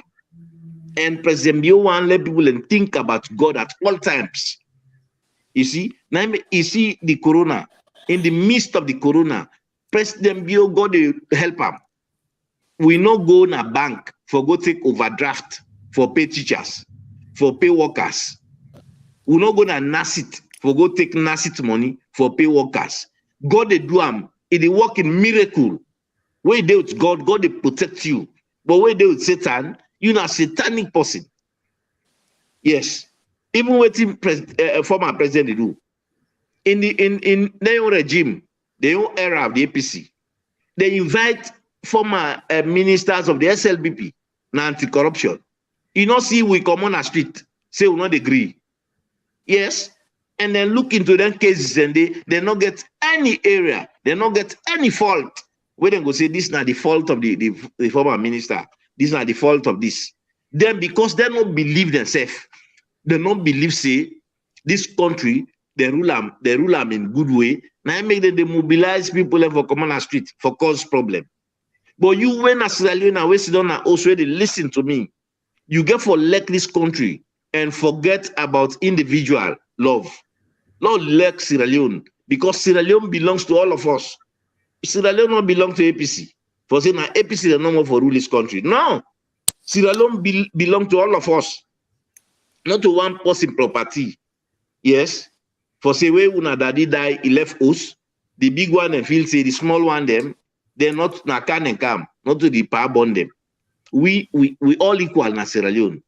And President Bio want let people think about God at all times. You see, now you see the corona. In the midst of the corona, President Bio God help him. We no go in a bank for go take overdraft for pay teachers, for pay workers. We no go na NASIT for go take NASIT money for pay workers. God they do it work in miracle. Where they with God, God they protect you. But where they with Satan, you not satanic person. Yes, even what former president they do in their own regime, their own era of the APC, they invite former ministers of the SLPP, anti-corruption. You know, see we come on a street, say we not agree. Yes, and then look into them cases and they not get any area, they not get any fault. Where they go say this is not the fault of the former minister, this is not the fault of this. Then because they don't believe themselves, they don't believe say this country they rule them in good way. Now make them they mobilize people for come on a street for cause problem. But you when as Sierra Leone sit down and also they listen to me, you get for elect this country and forget about individual love. Lord elect Sierra Leone because Sierra Leone belongs to all of us. Sierra Leone don't belong to APC. For saying that APC is no more for rule this country. No, Sierra Leone belong to all of us, not to one person property. Yes, for say where una daddy die, he left us. The big one and feel say the small one them, they're not na can and come, not to the power bond them. We all equal na Sierra Leone.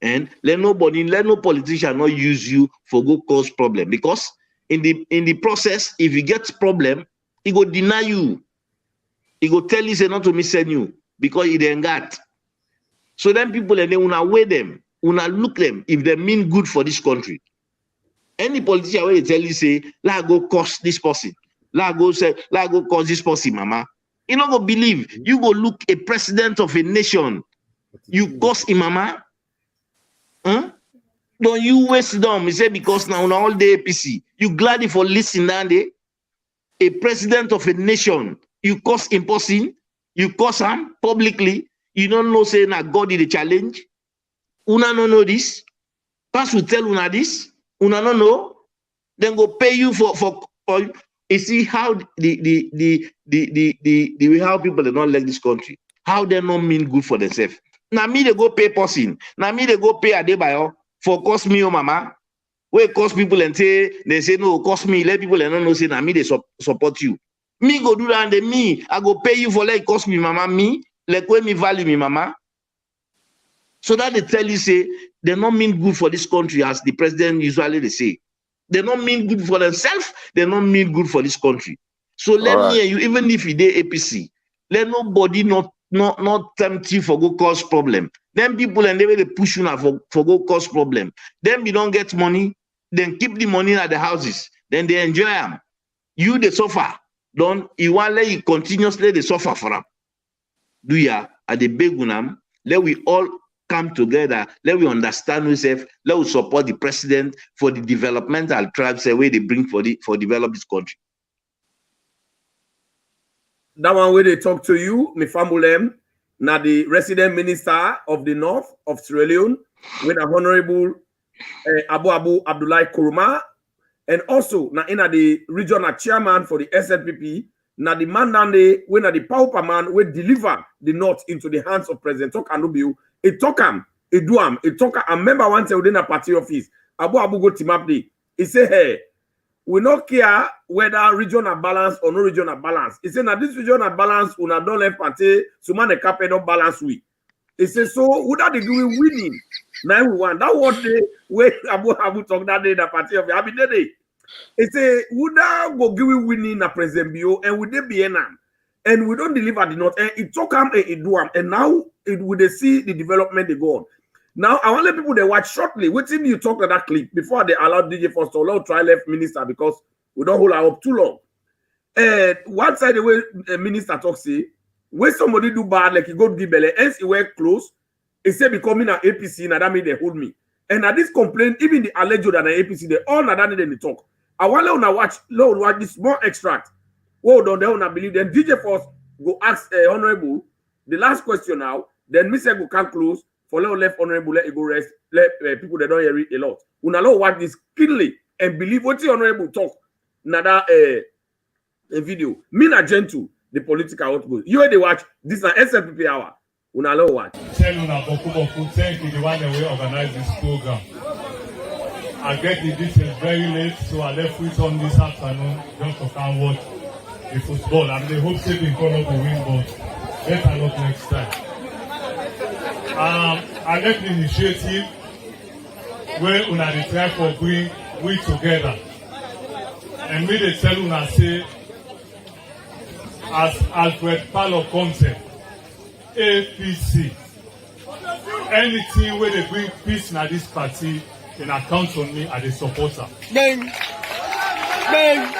And let no politician not use you for go cause problem. Because in the process, if you get problem, he go deny you. He go tell you say not to miss you because he didn't got. So then people and they wanna weigh them, wanna look them if they mean good for this country. Any politician will tell you say, "La go cost this person, la go cause this person, mama." You not go believe. You go look a president of a nation, you cost him, mama. Huh? Don't you waste them? He say because now all the APC, you gladly for listening down there. A president of a nation, you cost him person, you cost him publicly. You don't know say na God is the challenge. Una no know this. Pass will tell una this. Una no know. Then go pay you for you see how the way how people they don't like this country. How they not mean good for themselves. Now me they go pay person. Now me they go pay Adebayo for cost me oh mama. Where cost people and say they say no cost me. Let people and no say now me they support you. Me go do that and me I go pay you for like cost me mama me like where me value me mama. So that they tell you say they not mean good for this country as the president usually they say. They not mean good for themselves. They not mean good for this country. So let me hear you even if you dey APC, let nobody not tempt you for go cause problem. Then people and they push you now for go cause problem. Then we don't get money. Then keep the money at the houses. Then they enjoy them. You they suffer. Don't you want let you continuously they suffer for them. Do ya at the big one? Let we all come together. Let we understand ourselves. Let we support the president for the developmental tribes where they bring for develop this country. That one where they talk to you, me famulem, na the resident minister of the north of Sierra Leone, with the honorable Abu Abdullah Kuruma, and also na in the regional chairman for the SLPP, na the man down there, when the pauper man will deliver the north into the hands of President Tokanubiu. It talk him, it do him, it talk. I remember once within a party office, Abu go team up there. He say, hey, we not care whether regional balance or no regional balance. He said, now this regional balance, we not don't left party, so man the cap don't balance we. He said, so would that they do winning? 9-1. That was the way Abu talk that day, the party of the Happy Day. He said, would that go give we winning a President Bio and would they be enam? And we don't deliver the note. And it took him and it do him. And now it would they see the development they go on. Now I want to let people they watch shortly. Wait till you talk to that clip before they allow DJ First to allow try left minister because we don't hold her up too long. And one side the way the minister talks say, when somebody do bad, like he go to Gibele, else he wear close, he say becoming an APC, now that mean they hold me. And at this complaint, even the alleged and the APC, they all not done they talk. I want to watch this small extract. Well done, they don't believe. Then DJ Force go ask Honorable the last question now. Then Mr. go can close for left Honorable let it go rest. Let people they don't hear it a lot. Una know watch this keenly and believe what the Honorable talk. Nada a video. Me na gentle the political output. You they watch this na SLPP hour. Una know watch. Tell una boku thank you the one that we organize this program. I get the details very late, so I left with on this afternoon just to come watch the football. And they hope Saving Color will win, but better luck next time. I left the initiative where una dey try for bring we together. And me they tell una say, as Alfred Palo concept, APC, anything where they bring peace na this party, can account on me as a supporter. Bang! Bang!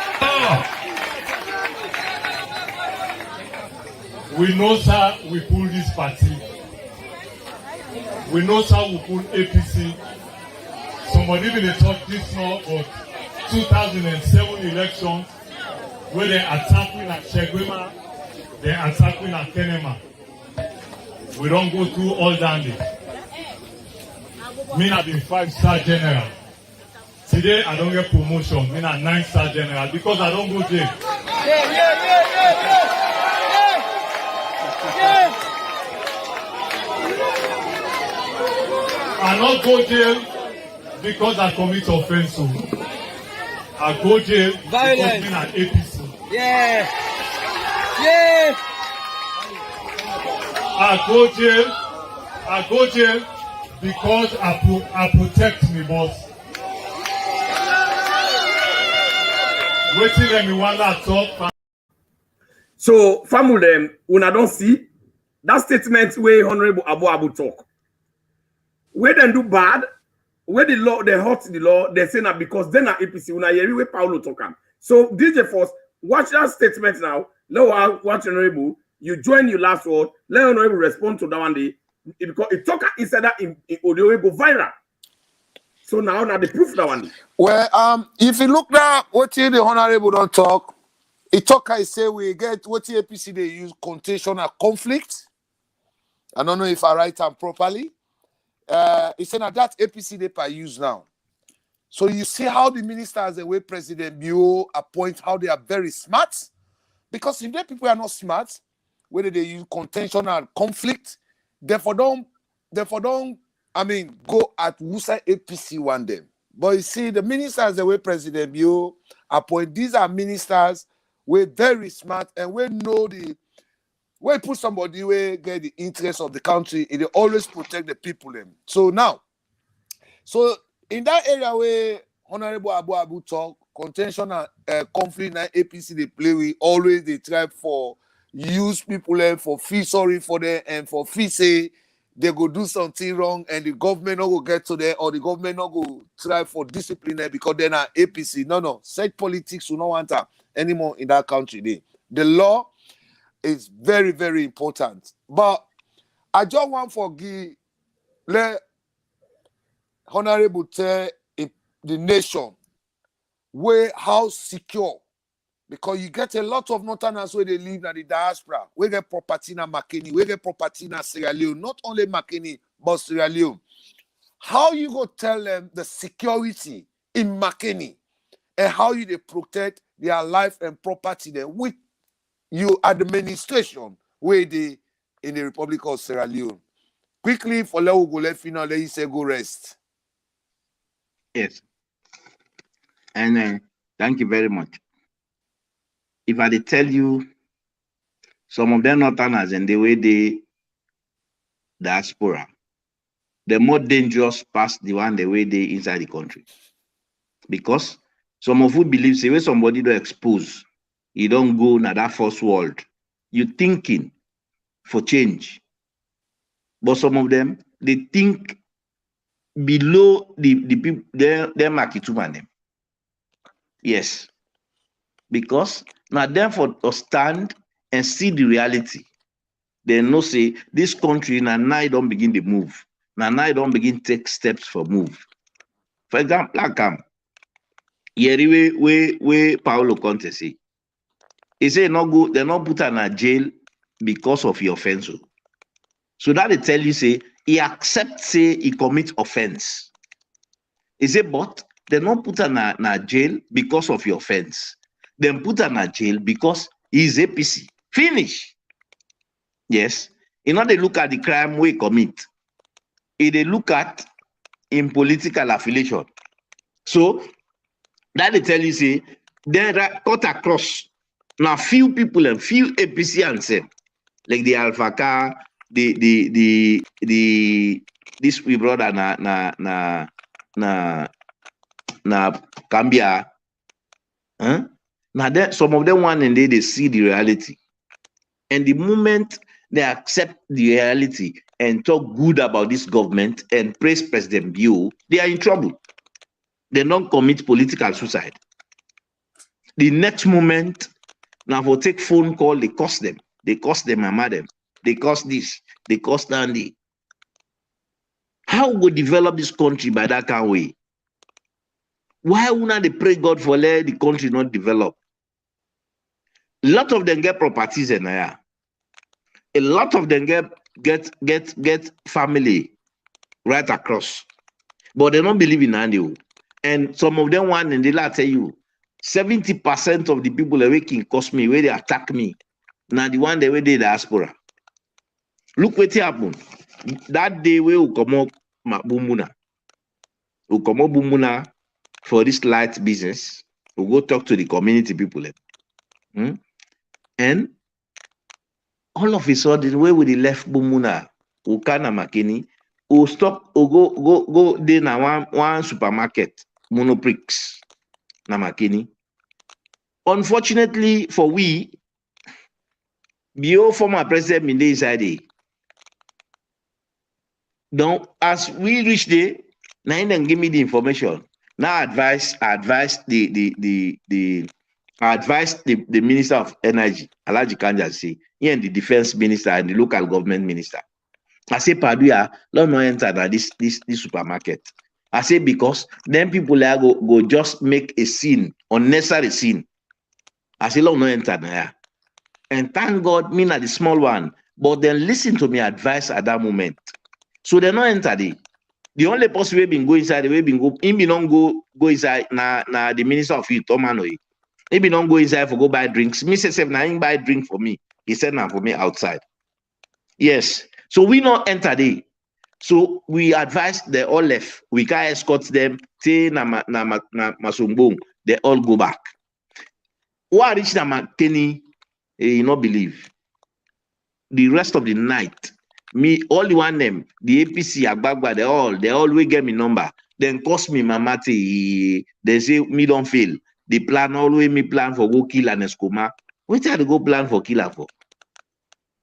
We know sir, we pull this party. We know sir, we pull APC. Somebody will talk this now of 2007 elections where they attacking at Shegwema, they attacking at Kenema. We don't go through all that. Me have been 5-star general. Today I don't get promotion. Me not 9-star general because I don't go jail. I not go jail because I commit offense. I go jail because me not APC. Yeah! Yeah! I go jail because I protect me boss. Waiting let me one talk. So, family them, una don't see that statement where Honorable Abu talk. Where they do bad, where the law, they hurt the law, they say that because then are APC, una hear where Paulo talk. So, DJ Force, watch that statement now. Let watch Honorable. You join your last word. Let Honorable respond to that one day. Because it talk inside that in audio go viral. So now the proof that one day. Well, if you look now, what the Honorable don't talk, it talk I say we get what the APC they use contention and conflict. I don't know if I write them properly. It's saying that APC they use now. So you see how the ministers, the way President Bio appoint, how they are very smart. Because if the people are not smart, whether they use contention and conflict, therefore don't go at Wusa APC one day. But you see, the ministers the way President Bio appoint, these are ministers we're very smart and we know the way put somebody where get the interest of the country, they always protect the people. So now, in that area where Honorable Abu talk, contention and conflict and APC they play with, always they try for use people for feel sorry for them and for feel say they go do something wrong and the government not go get to them or the government not go try for discipline because they're not APC. No. Such politics will not want that anymore in that country. The law is very, very important. But I just want for let Honorable tell the nation where how secure, because you get a lot of Northerners where they live in the diaspora. We get property in Makeni, we get property in Sierra Leone, not only Makeni, but Sierra Leone. How you go tell them the security in Makeni and how you they protect their life and property there with you administration where they in the Republic of Sierra Leone? Quickly, for let go let final, let you say go rest. Yes. And thank you very much. If I tell you, some of them Northerners and the way they diaspora, they're more dangerous past the one the way they inside the country. Because some of you believe, say, when somebody don't expose, you don't go na that first world, you thinking for change. But some of them, they think below the people, they're market to them. Yes. Because now them for stand and see the reality. They know say this country now don't begin to move. Now I don't begin to take steps for move. For example, like where Paolo Conte say. He say no go, they're not put in a jail because of your offense. So that they tell you say he accepts say he commits offense. He say, but they not put in a jail because of your offense. Then put in a jail because he's APC. Finish. Yes. You know, they look at the crime we commit. They look at in political affiliation. So that they tell you say they cut across. Now few people and few APC and say like the Alpha Car, this we brother na Cambia. Huh? Now that some of them one and they see the reality. And the moment they accept the reality and talk good about this government and praise President Bio, they are in trouble. They don't commit political suicide. The next moment, now for take phone call, they cost them. They cost them and madam. They cost this. They cost that. How we develop this country by that kind of way? Why would they pray God for let the country not develop? A lot of them get properties in there. A lot of them get family right across. But they don't believe in Andy. And some of them want and they'll tell you 70% of the people that can cost me where they attack me. Now the one they were the diaspora. Look what happened. That day we will come up Bumuna. We'll come up Bumuna for this light business. We'll go talk to the community people. And all of a sudden, where we left Bumuna, Ukana Makini, we'll stop, we'll go there now one supermarket, Monoprix, Namakini. Unfortunately for we, Bio former president Minde inside there. Don't as we reach there, now then give me the information. Now I advise the Minister of Energy, Alaji Kanja say, he and the Defense Minister and the local government minister. I say, Paduya, let no enter this supermarket. I say because then people are go just make a scene, unnecessary scene. I say, let no enter there. And thank God, me not the small one, but then listen to me advice at that moment. So they not enter there. The only person we been go inside, we been go, he be not go inside na the Minister of Youth, Tomano. He be not go inside for go buy drinks. Me say, now he buy drink for me. He said now for me outside. Yes. So we not enter there. So we advise they all left. We can escort them. Say na Masumbong. They all go back. Why reach na Makeni? You not believe. The rest of the night, me all the one them, the APC Agbagba, they all will get me number. Then cost me mamati. They say me don't fail. They plan always me plan for go kill an Eskoma. Wait till they go plan for killer for.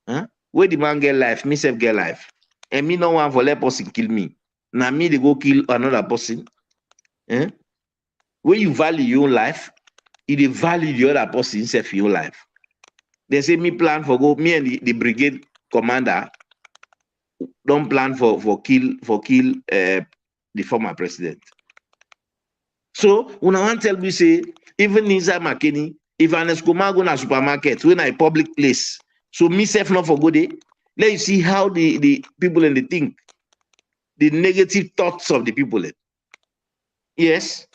Huh? Where the man get life, me self get life. And me no one for let person kill me. Now me they go kill another person. Eh? Where you value your own life, it value the other person self your life. They say me plan for go, me and the brigade commander don't plan for kill the former president. So when I want to tell me say, even inside Makeni, if an Eskoma go na supermarket, when I public place, so me self not for go there, let you see how the people and the think, the negative thoughts of the people. Yes.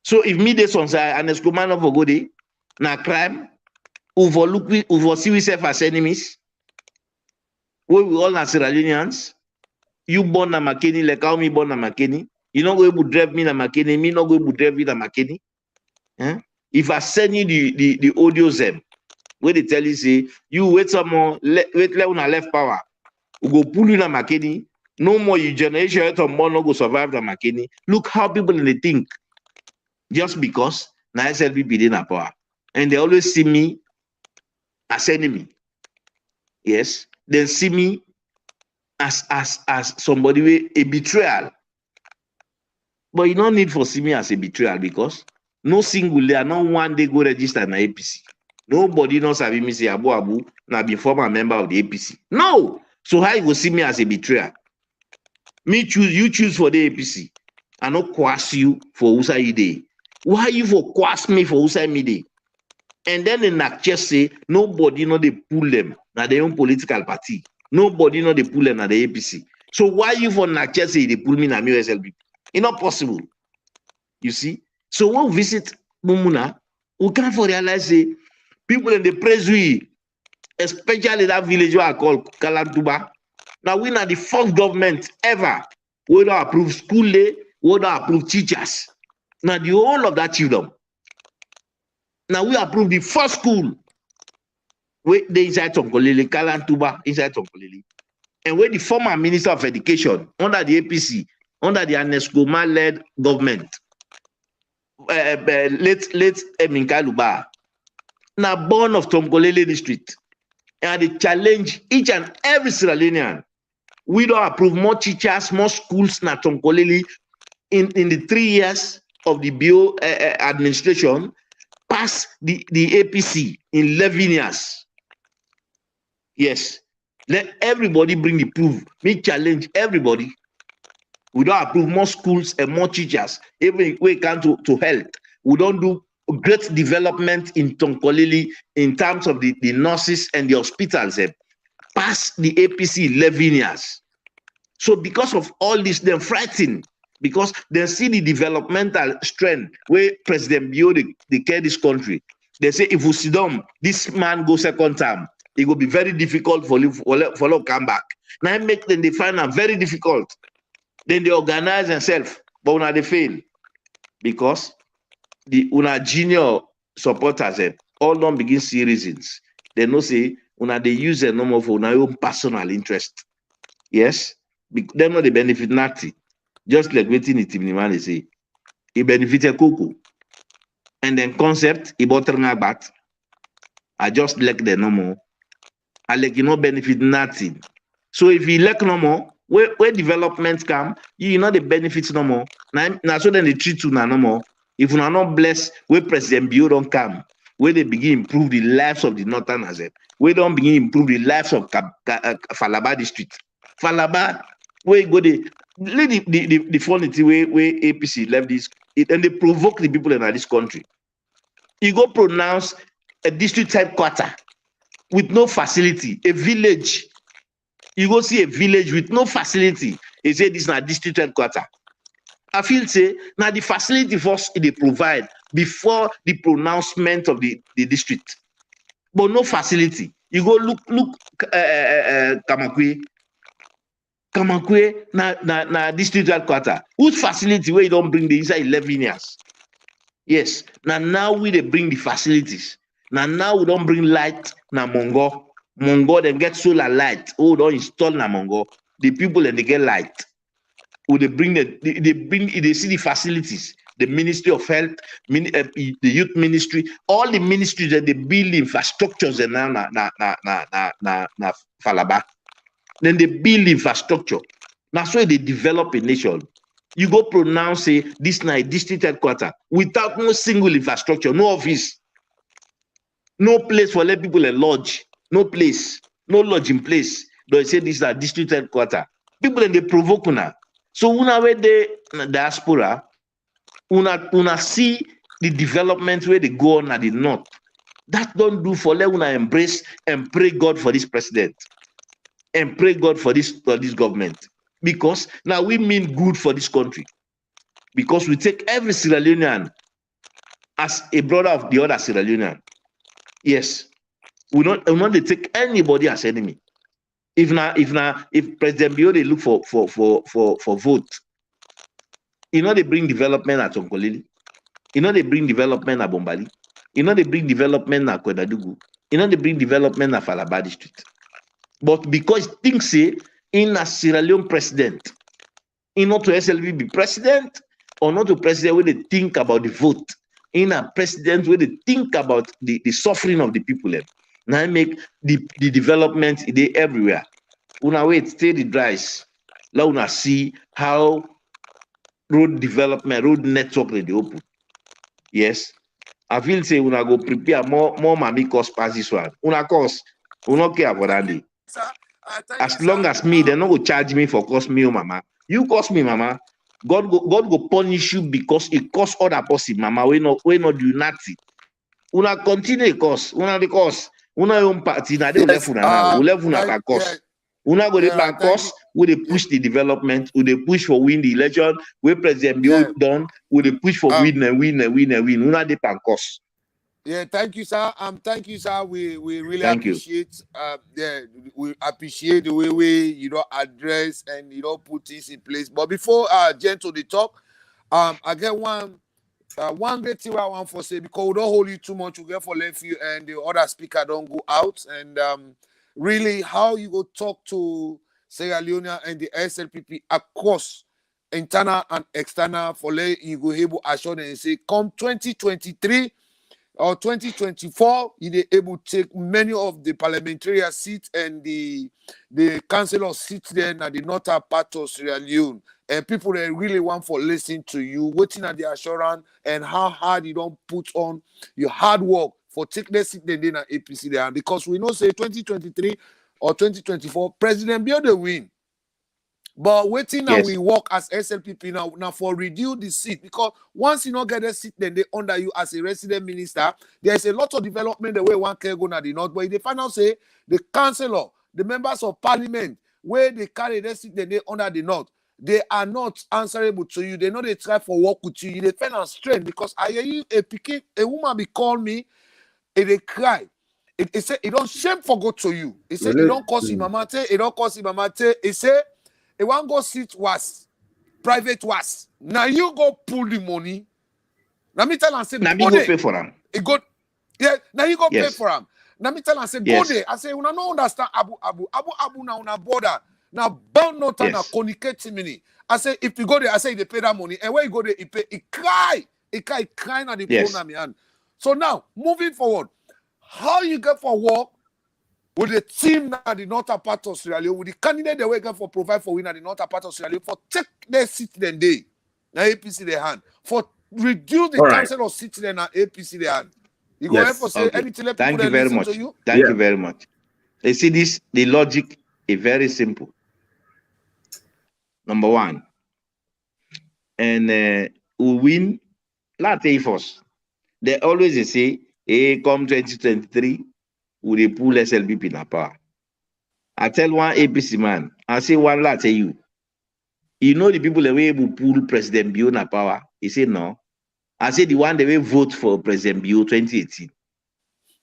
So if me this on side and Eskoma not for go there, na crime, see we self as enemies. We all are Sierra Leoneans. You born na Makeni, like how me born na Makeni. You not going to drive me na Makeni, me not going to drive you na Makeni. Eh? If I send you the audios them, where they tell you say, you wait some more, wait una left power. We go pull you na Makeni. No more you generation more no go survive na Makeni. Look how people in the think. Just because na SLP in a power. And they always see me as enemy. Yes. They see me as somebody with a betrayal. But you don't need for see me as a betrayal because no single day, no one day go register na APC. Nobody knows have me say Abu na be former member of the APC. No. So how you go see me as a betrayer? Me choose, you choose for the APC. I not coerce you for Usai Day. Why you for coerce me for Usai me day? And then the NACCHES say nobody know they pull them na their own political party. Nobody know they pull them na the APC. So why you for NACCHES say they pull me na me SLP? It's not possible. You see? So when we visit Mumuna, we can't for realize say people in the praise we, especially that village where I call Kalantuba. Now we are the first government ever we don't approve school day, we don't approve teachers. Now the whole of that children. Now we approve the first school where they inside Tonkolele, Kalantuba, inside Tonkolele. And where the former Minister of Education under the APC, under the Anescoma-led government, late Eminka Luba, now born of Tonkolele district, and they challenge each and every Sierra Leonean. We don't approve more teachers, more schools na Tonkolele in the 3 years of the BO administration. Pass the APC in 11 years. Yes. Let everybody bring the proof. Me challenge everybody. We don't approve more schools and more teachers. Even when it comes to health, we don't do great development in Tonkolele in terms of the nurses and the hospitals. Pass the APC 11 years. So because of all this, they're frightened. Because they see the developmental strength where President Bio they care this country. They say if we sit down, this man go second term, it will be very difficult for him to come back. Now make them they find them very difficult. Then they organize themselves, but when they fail, because the una junior supporters all don't begin see reasons. They know say una they use a number for una own personal interest. Yes, they know the benefit nothing. Just like waiting it in say, he benefited Coco. And then concept, he bought back. I just like the no more. I like you know benefit nothing. So if you like no more, where developments come, you know the benefits no more. Now so then they treat you no more. If you are not blessed, where President Bio don't come, where they begin improve the lives of the Northerners, where don't begin improve the lives of Falaba district. Falaba, where you go the funny thing where APC left this, and they provoke the people in this country. You go pronounce a district headquarter with no facility, a village. You go see a village with no facility. They say this is not district headquarter. I feel say now the facility first they provide before the pronouncement of the district, but no facility. You go look Kamakwe na district headquarter. Whose facility where you don't bring the inside 11 years? Yes. Now we they bring the facilities. Now we don't bring light na Mongo. Mongo then get solar light. Oh, don't install na Mongo. The people and they get light. Or they bring they see the facilities. The Ministry of Health, the Youth Ministry, all the ministries that they build infrastructures and na Falaba. Then they build infrastructure. That's why they develop a nation. You go pronounce this night district headquarter without no single infrastructure, no office, no place for let people lodge, no place, no lodging place. They say this is a district headquarter. People and they provoke now. So una where they diaspora, una see the development where they go on at the north. That don't do for let una embrace and pray God for this president. And pray God for this government. Because now we mean good for this country. Because we take every Sierra Leonean as a brother of the other Sierra Leonean. Yes. We not take anybody as enemy. If President Bio they look for vote, you know they bring development at Tonkolele, you know they bring development at Bombali, you know they bring development at Kwedadugu, you know they bring development at Falaba district. But because things say in a Sierra Leone president, in not to SLV be president, or not to president where they think about the vote, in a president where they think about the suffering of the people. Now make the development they everywhere. Una wait, stay the dries. Now una see how road development, road network they open. Yes. I feel say una go prepare more mommy cost pass this one. Una cost, una care about that day. As long as me, they not go charge me for cost me or mama. You curse me, mama. God go punish you because it cost other person, mama. We not do nothing. Una continue cause. Una the cause. Una own party. Now they left una now. We left una cause. Una go dey back cause. We dey push the development. We dey push for win the election. We President Bio done. We dey push for win. Una dey back cause. Yeah, thank you, sir. Thank you, sir. We really appreciate. We appreciate the way you know address and you know put things in place. But before Jen to the talk, I get one great thing I want for say because we don't hold you too much. We get for left you and the other speaker don't go out and really how you go talk to Sierra Leone and the SLPP across internal and external for let you go able assure and say come 2023. Or 2024, you able to take many of the parliamentary seats and the councillor seats there at the northern part of Sierra Leone. And people that really want for listening to you, waiting at the assurance and how hard you don't put on your hard work for taking the seat then at APC there. Because we know say 2023 or 2024, President Bio the win. But waiting now we work as SLPP now for reduce the seat because once you not get a seat, then they under you as a resident minister. There's a lot of development the way one can go now the north. But if they find out say the councillor, the members of parliament, where they carry their seat, then they under the north, they are not answerable to you. They know they try for work with you. They find out strength because I hear you a woman be call me and they cry. It say it don't shame for go to you. It say it don't cost you mama te, it don't cost you mama te. It say it won't go sit was private was. Now you go pull the money. Now me tell and say now me go pay for them. It go now you go pay for them. Now me tell and say go there. I say una no understand Abu now una border. Now bound not and communicate me. I say if you go there, I say they pay that money. And when you go there, he pay it cry at the phone me hand. So now moving forward, how you get for work with the team now the northern part of Sierra Leone, with the candidate they work for provide for win at the northern part of Sierra Leone for take their seat then day. Now APC their hand. For reduce the council of seats then at APC their hand. You go ahead for say anything Thank you very much. Thank you very much. You see this, the logic is very simple. Number one. And we win Latte first. They always say, hey, come 2023. Would they pull SLPP in a power? I tell one APC man, I say one lot tell you. You know the people that will pull President Bio in a power? He said no. I say the one that will vote for President Bio 2018.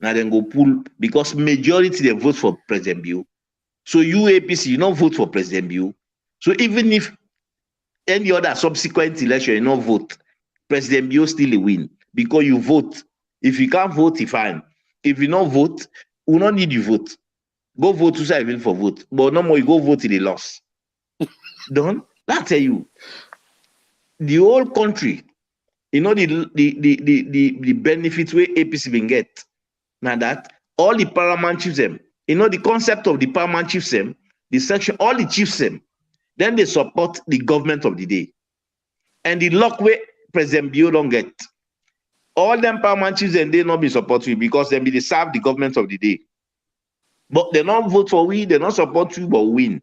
Now then go pull because majority they vote for President Bio. So you APC, you don't vote for President Bio. So even if any other subsequent election you don't vote, President Bio still win because you vote. If you can't vote, you fine. If you don't vote, we don't need you vote. Go vote to say for vote. But no more you go vote in the loss. Don't that tell you. The whole country, you know the benefits where APC can get. Now that all the paramount chiefs them, you know the concept of the paramount chiefs them, the section, all the chiefs them, then they support the government of the day. And the luck where President Bio don't get. All them paramount chiefs and they not be supporting because they serve the government of the day. But they don't vote for we, they don't support you, but win.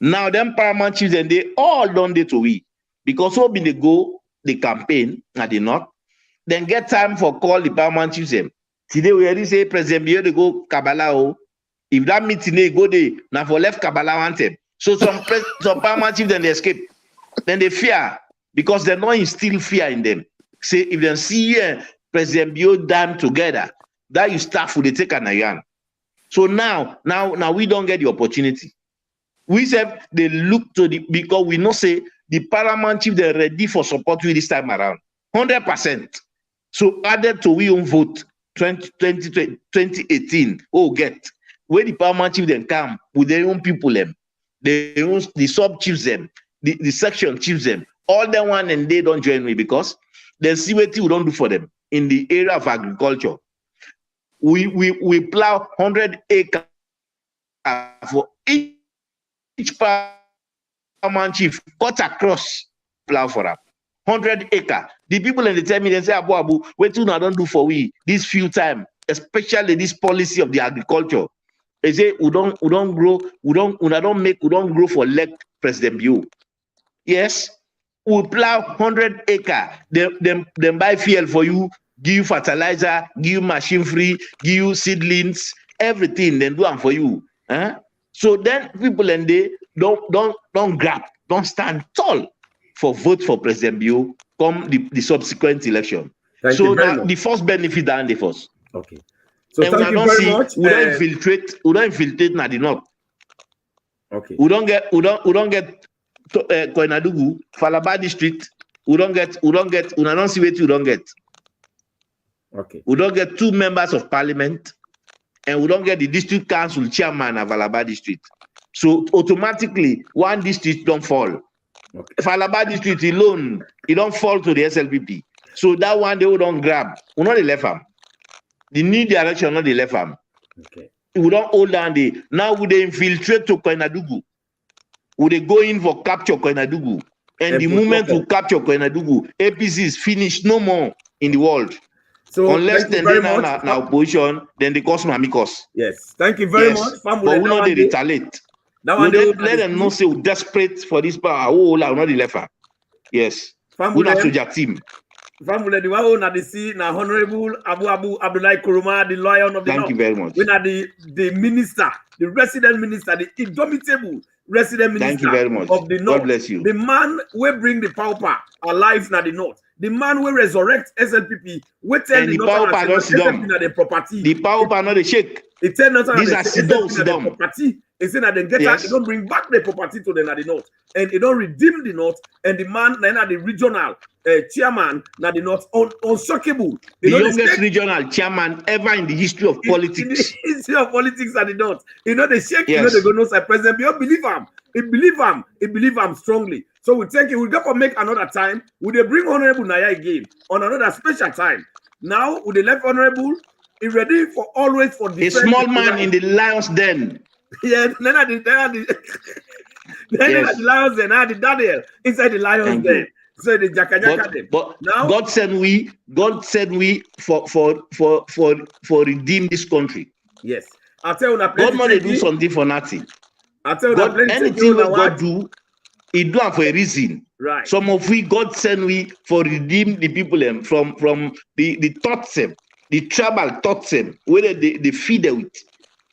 Now them paramount chiefs and they all don't do to we. Because so been they go the campaign at the north, then get time for call the paramount chiefs them. Today we already say President Bio they go Kabbalah. If that meeting they go there, now for left Kabbalah want them. So some paramount chiefs then they escape. Then they fear because they don't instill fear in them. Say if they see President Bio done together, that you staff will take an iron. So now we don't get the opportunity. We say they look to the because we know say the paramount chief they're ready for support you this time around. 100%. So added to we own vote 2018. Oh, get where the paramount chief then come with their own people them, they own the sub chiefs them, the section chiefs them, all them one and they don't join me because then see what we don't do for them in the area of agriculture. We plow 100 acres for each paramount chief cut across plow for them. 100 acres. The people in the tell me they say Abu, what you don't do for we this few time, especially this policy of the agriculture. They say we don't grow for elect President Bio. Yes, we plow 100 acre. Them buy fuel for you, give you fertilizer, give you machine free, give you seedlings, everything. Then do them for you. So then people and they don't grab, don't stand tall for vote for President Bio come the subsequent election. So now the first benefit and the first. Okay. So and thank you very much. We don't infiltrate na the north. Okay. We don't get Koinadugu, Falaba district. We don't see what we don't get. Okay. We don't get 2 members of parliament, and we don't get the district council chairman of Falaba district. So automatically, one district don't fall. Okay. Falaba district alone, it don't fall to the SLPP. So that one they don't grab. We not the left arm. The new direction, not the left arm. Okay. We don't hold down the. Now would they infiltrate to Koinadugu? Would they go in for capture Koinadugu? And the moment we capture Koinadugu, APC is finished, no more in the world. So unless they now opposition, then they cause mamikos. Yes, thank you very much. But we know they retaliate. We let them know say we're desperate for this power. Oh, la, not the left. Yes. We not soldier team. Family, the one na the sea, na Honorable Abu Abdullahi Kuruma, the lion of the Thank you very much. We na the minister, the resident minister, the indomitable resident minister. Thank you very much. Of the north. God bless you. The man will bring the pauper alive na the north. The man will resurrect SLPP. We tell the pauper not sit down. The property. The pauper not the shake. It tell not these are sit down. Property. It say that they get out, they don't bring back the property to the north, and it don't redeem the north. And the man, then the regional chairman, na the north, unshockable. The youngest regional chairman ever in the history of politics. In the history of politics at the north, you know they shake. Yes. You know they go no side president. You believe him. He believe him strongly. So we thank you. We go for make another time. Would they bring Honorable Naya again on another special time? Now would they left Honorable? He ready for always for a small man in the lion's den. Yeah, then the lions den, the Daniel inside the lions den. So the Jaka them. But now God said we for redeem this country. Yes. I tell you that God want to do something for nothing. I tell you that anything God do, He do it for a reason. Right. Some of we God send we for redeem the people from the thoughts the tribal thoughts whether they feed it with.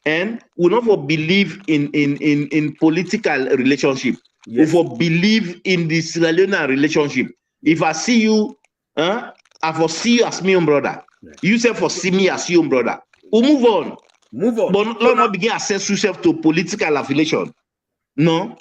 And we not for believe in political relationship. Yes. We for believe in the Sierra Leone relationship. If I see you, I for see you as my own brother. Yes. You say for see me as your own brother. We move on. But not begin access yourself to political affiliation. No.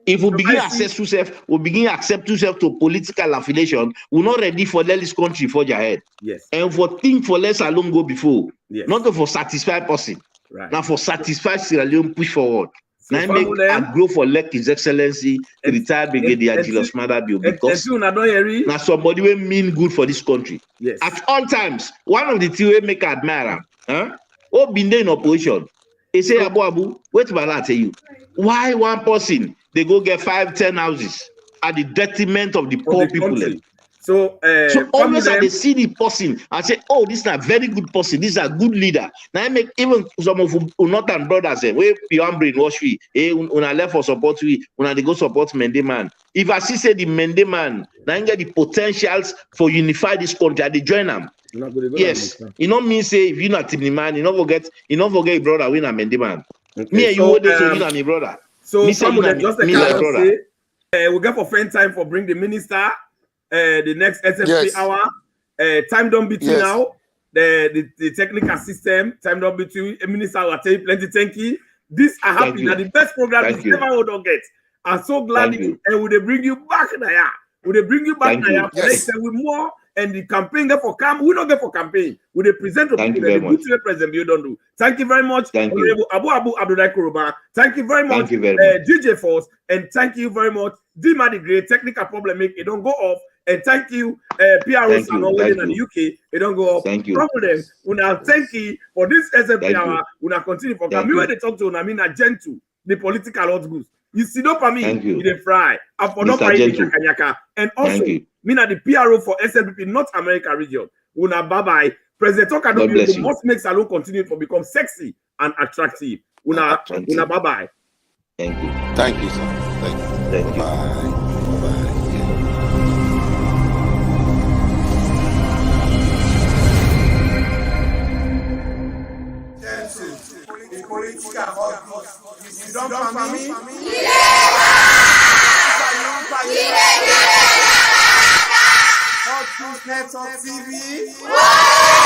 If we begin access yourself, we begin accept yourself to political affiliation, we're not ready for let this country forge ahead. Yes. And for think for less alone go before. Yes. Not for satisfy person. Right. Now for satisfy Sierra Leone push forward. So now make a grow for elect His Excellency, retired Brigadier Julius Maada Bio, because now somebody will mean good for this country. Yes. At all times, one of the things we make admire, oh, been there in opposition. He say, Abu, wait till I tell you. Why one person they go get 5-10 houses at the detriment of the poor people? So always they see the person and say, oh, this is a very good person, this is a good leader. Now I make even some of Unatan brothers say, we beyond brainwash we, una left for support we, una they go support Mende man. If I see say the Mende man, now I get the potentials for unify this country, I they join them. Yes, you know me say if you not Timmy man, you not forget your brother win a Mende man. Okay. Me and you hold this win a my brother. So me say me like brother. We get for friend time for bring the minister. The next SFP hour, time don't between now. The technical system, time don't between minister will tell you plenty. Thank you. This are happy that the best program is never will don't get. I'm so glad and would they bring you back there? Would they bring you back there? Next time with more and the campaign get for camp. We don't get for campaign. Would they present to people the good to the president you don't do? Thank you very much. Thank you. Abu Abdullahi Kuruma. Thank you very much. Thank you very much. DJ Force and thank you very much. DEEMAA the Great. Technical problem make it don't go off. And thank you, PROs and all in the UK. They don't go up. Thank you. Problem. Una thank you for this SFP hour. Una continue for me when they talk to una mean gentle the political hot Goose. You see no for me. You dey fry. And for not Kanyaka. And also me na the PRO for SLPP North America region. Una bye bye. President Okadobi must make Salon continue to become sexy and attractive. Una bye bye. Thank you. Thank you, sir. Thank you. Thank you. Bye. Network TV.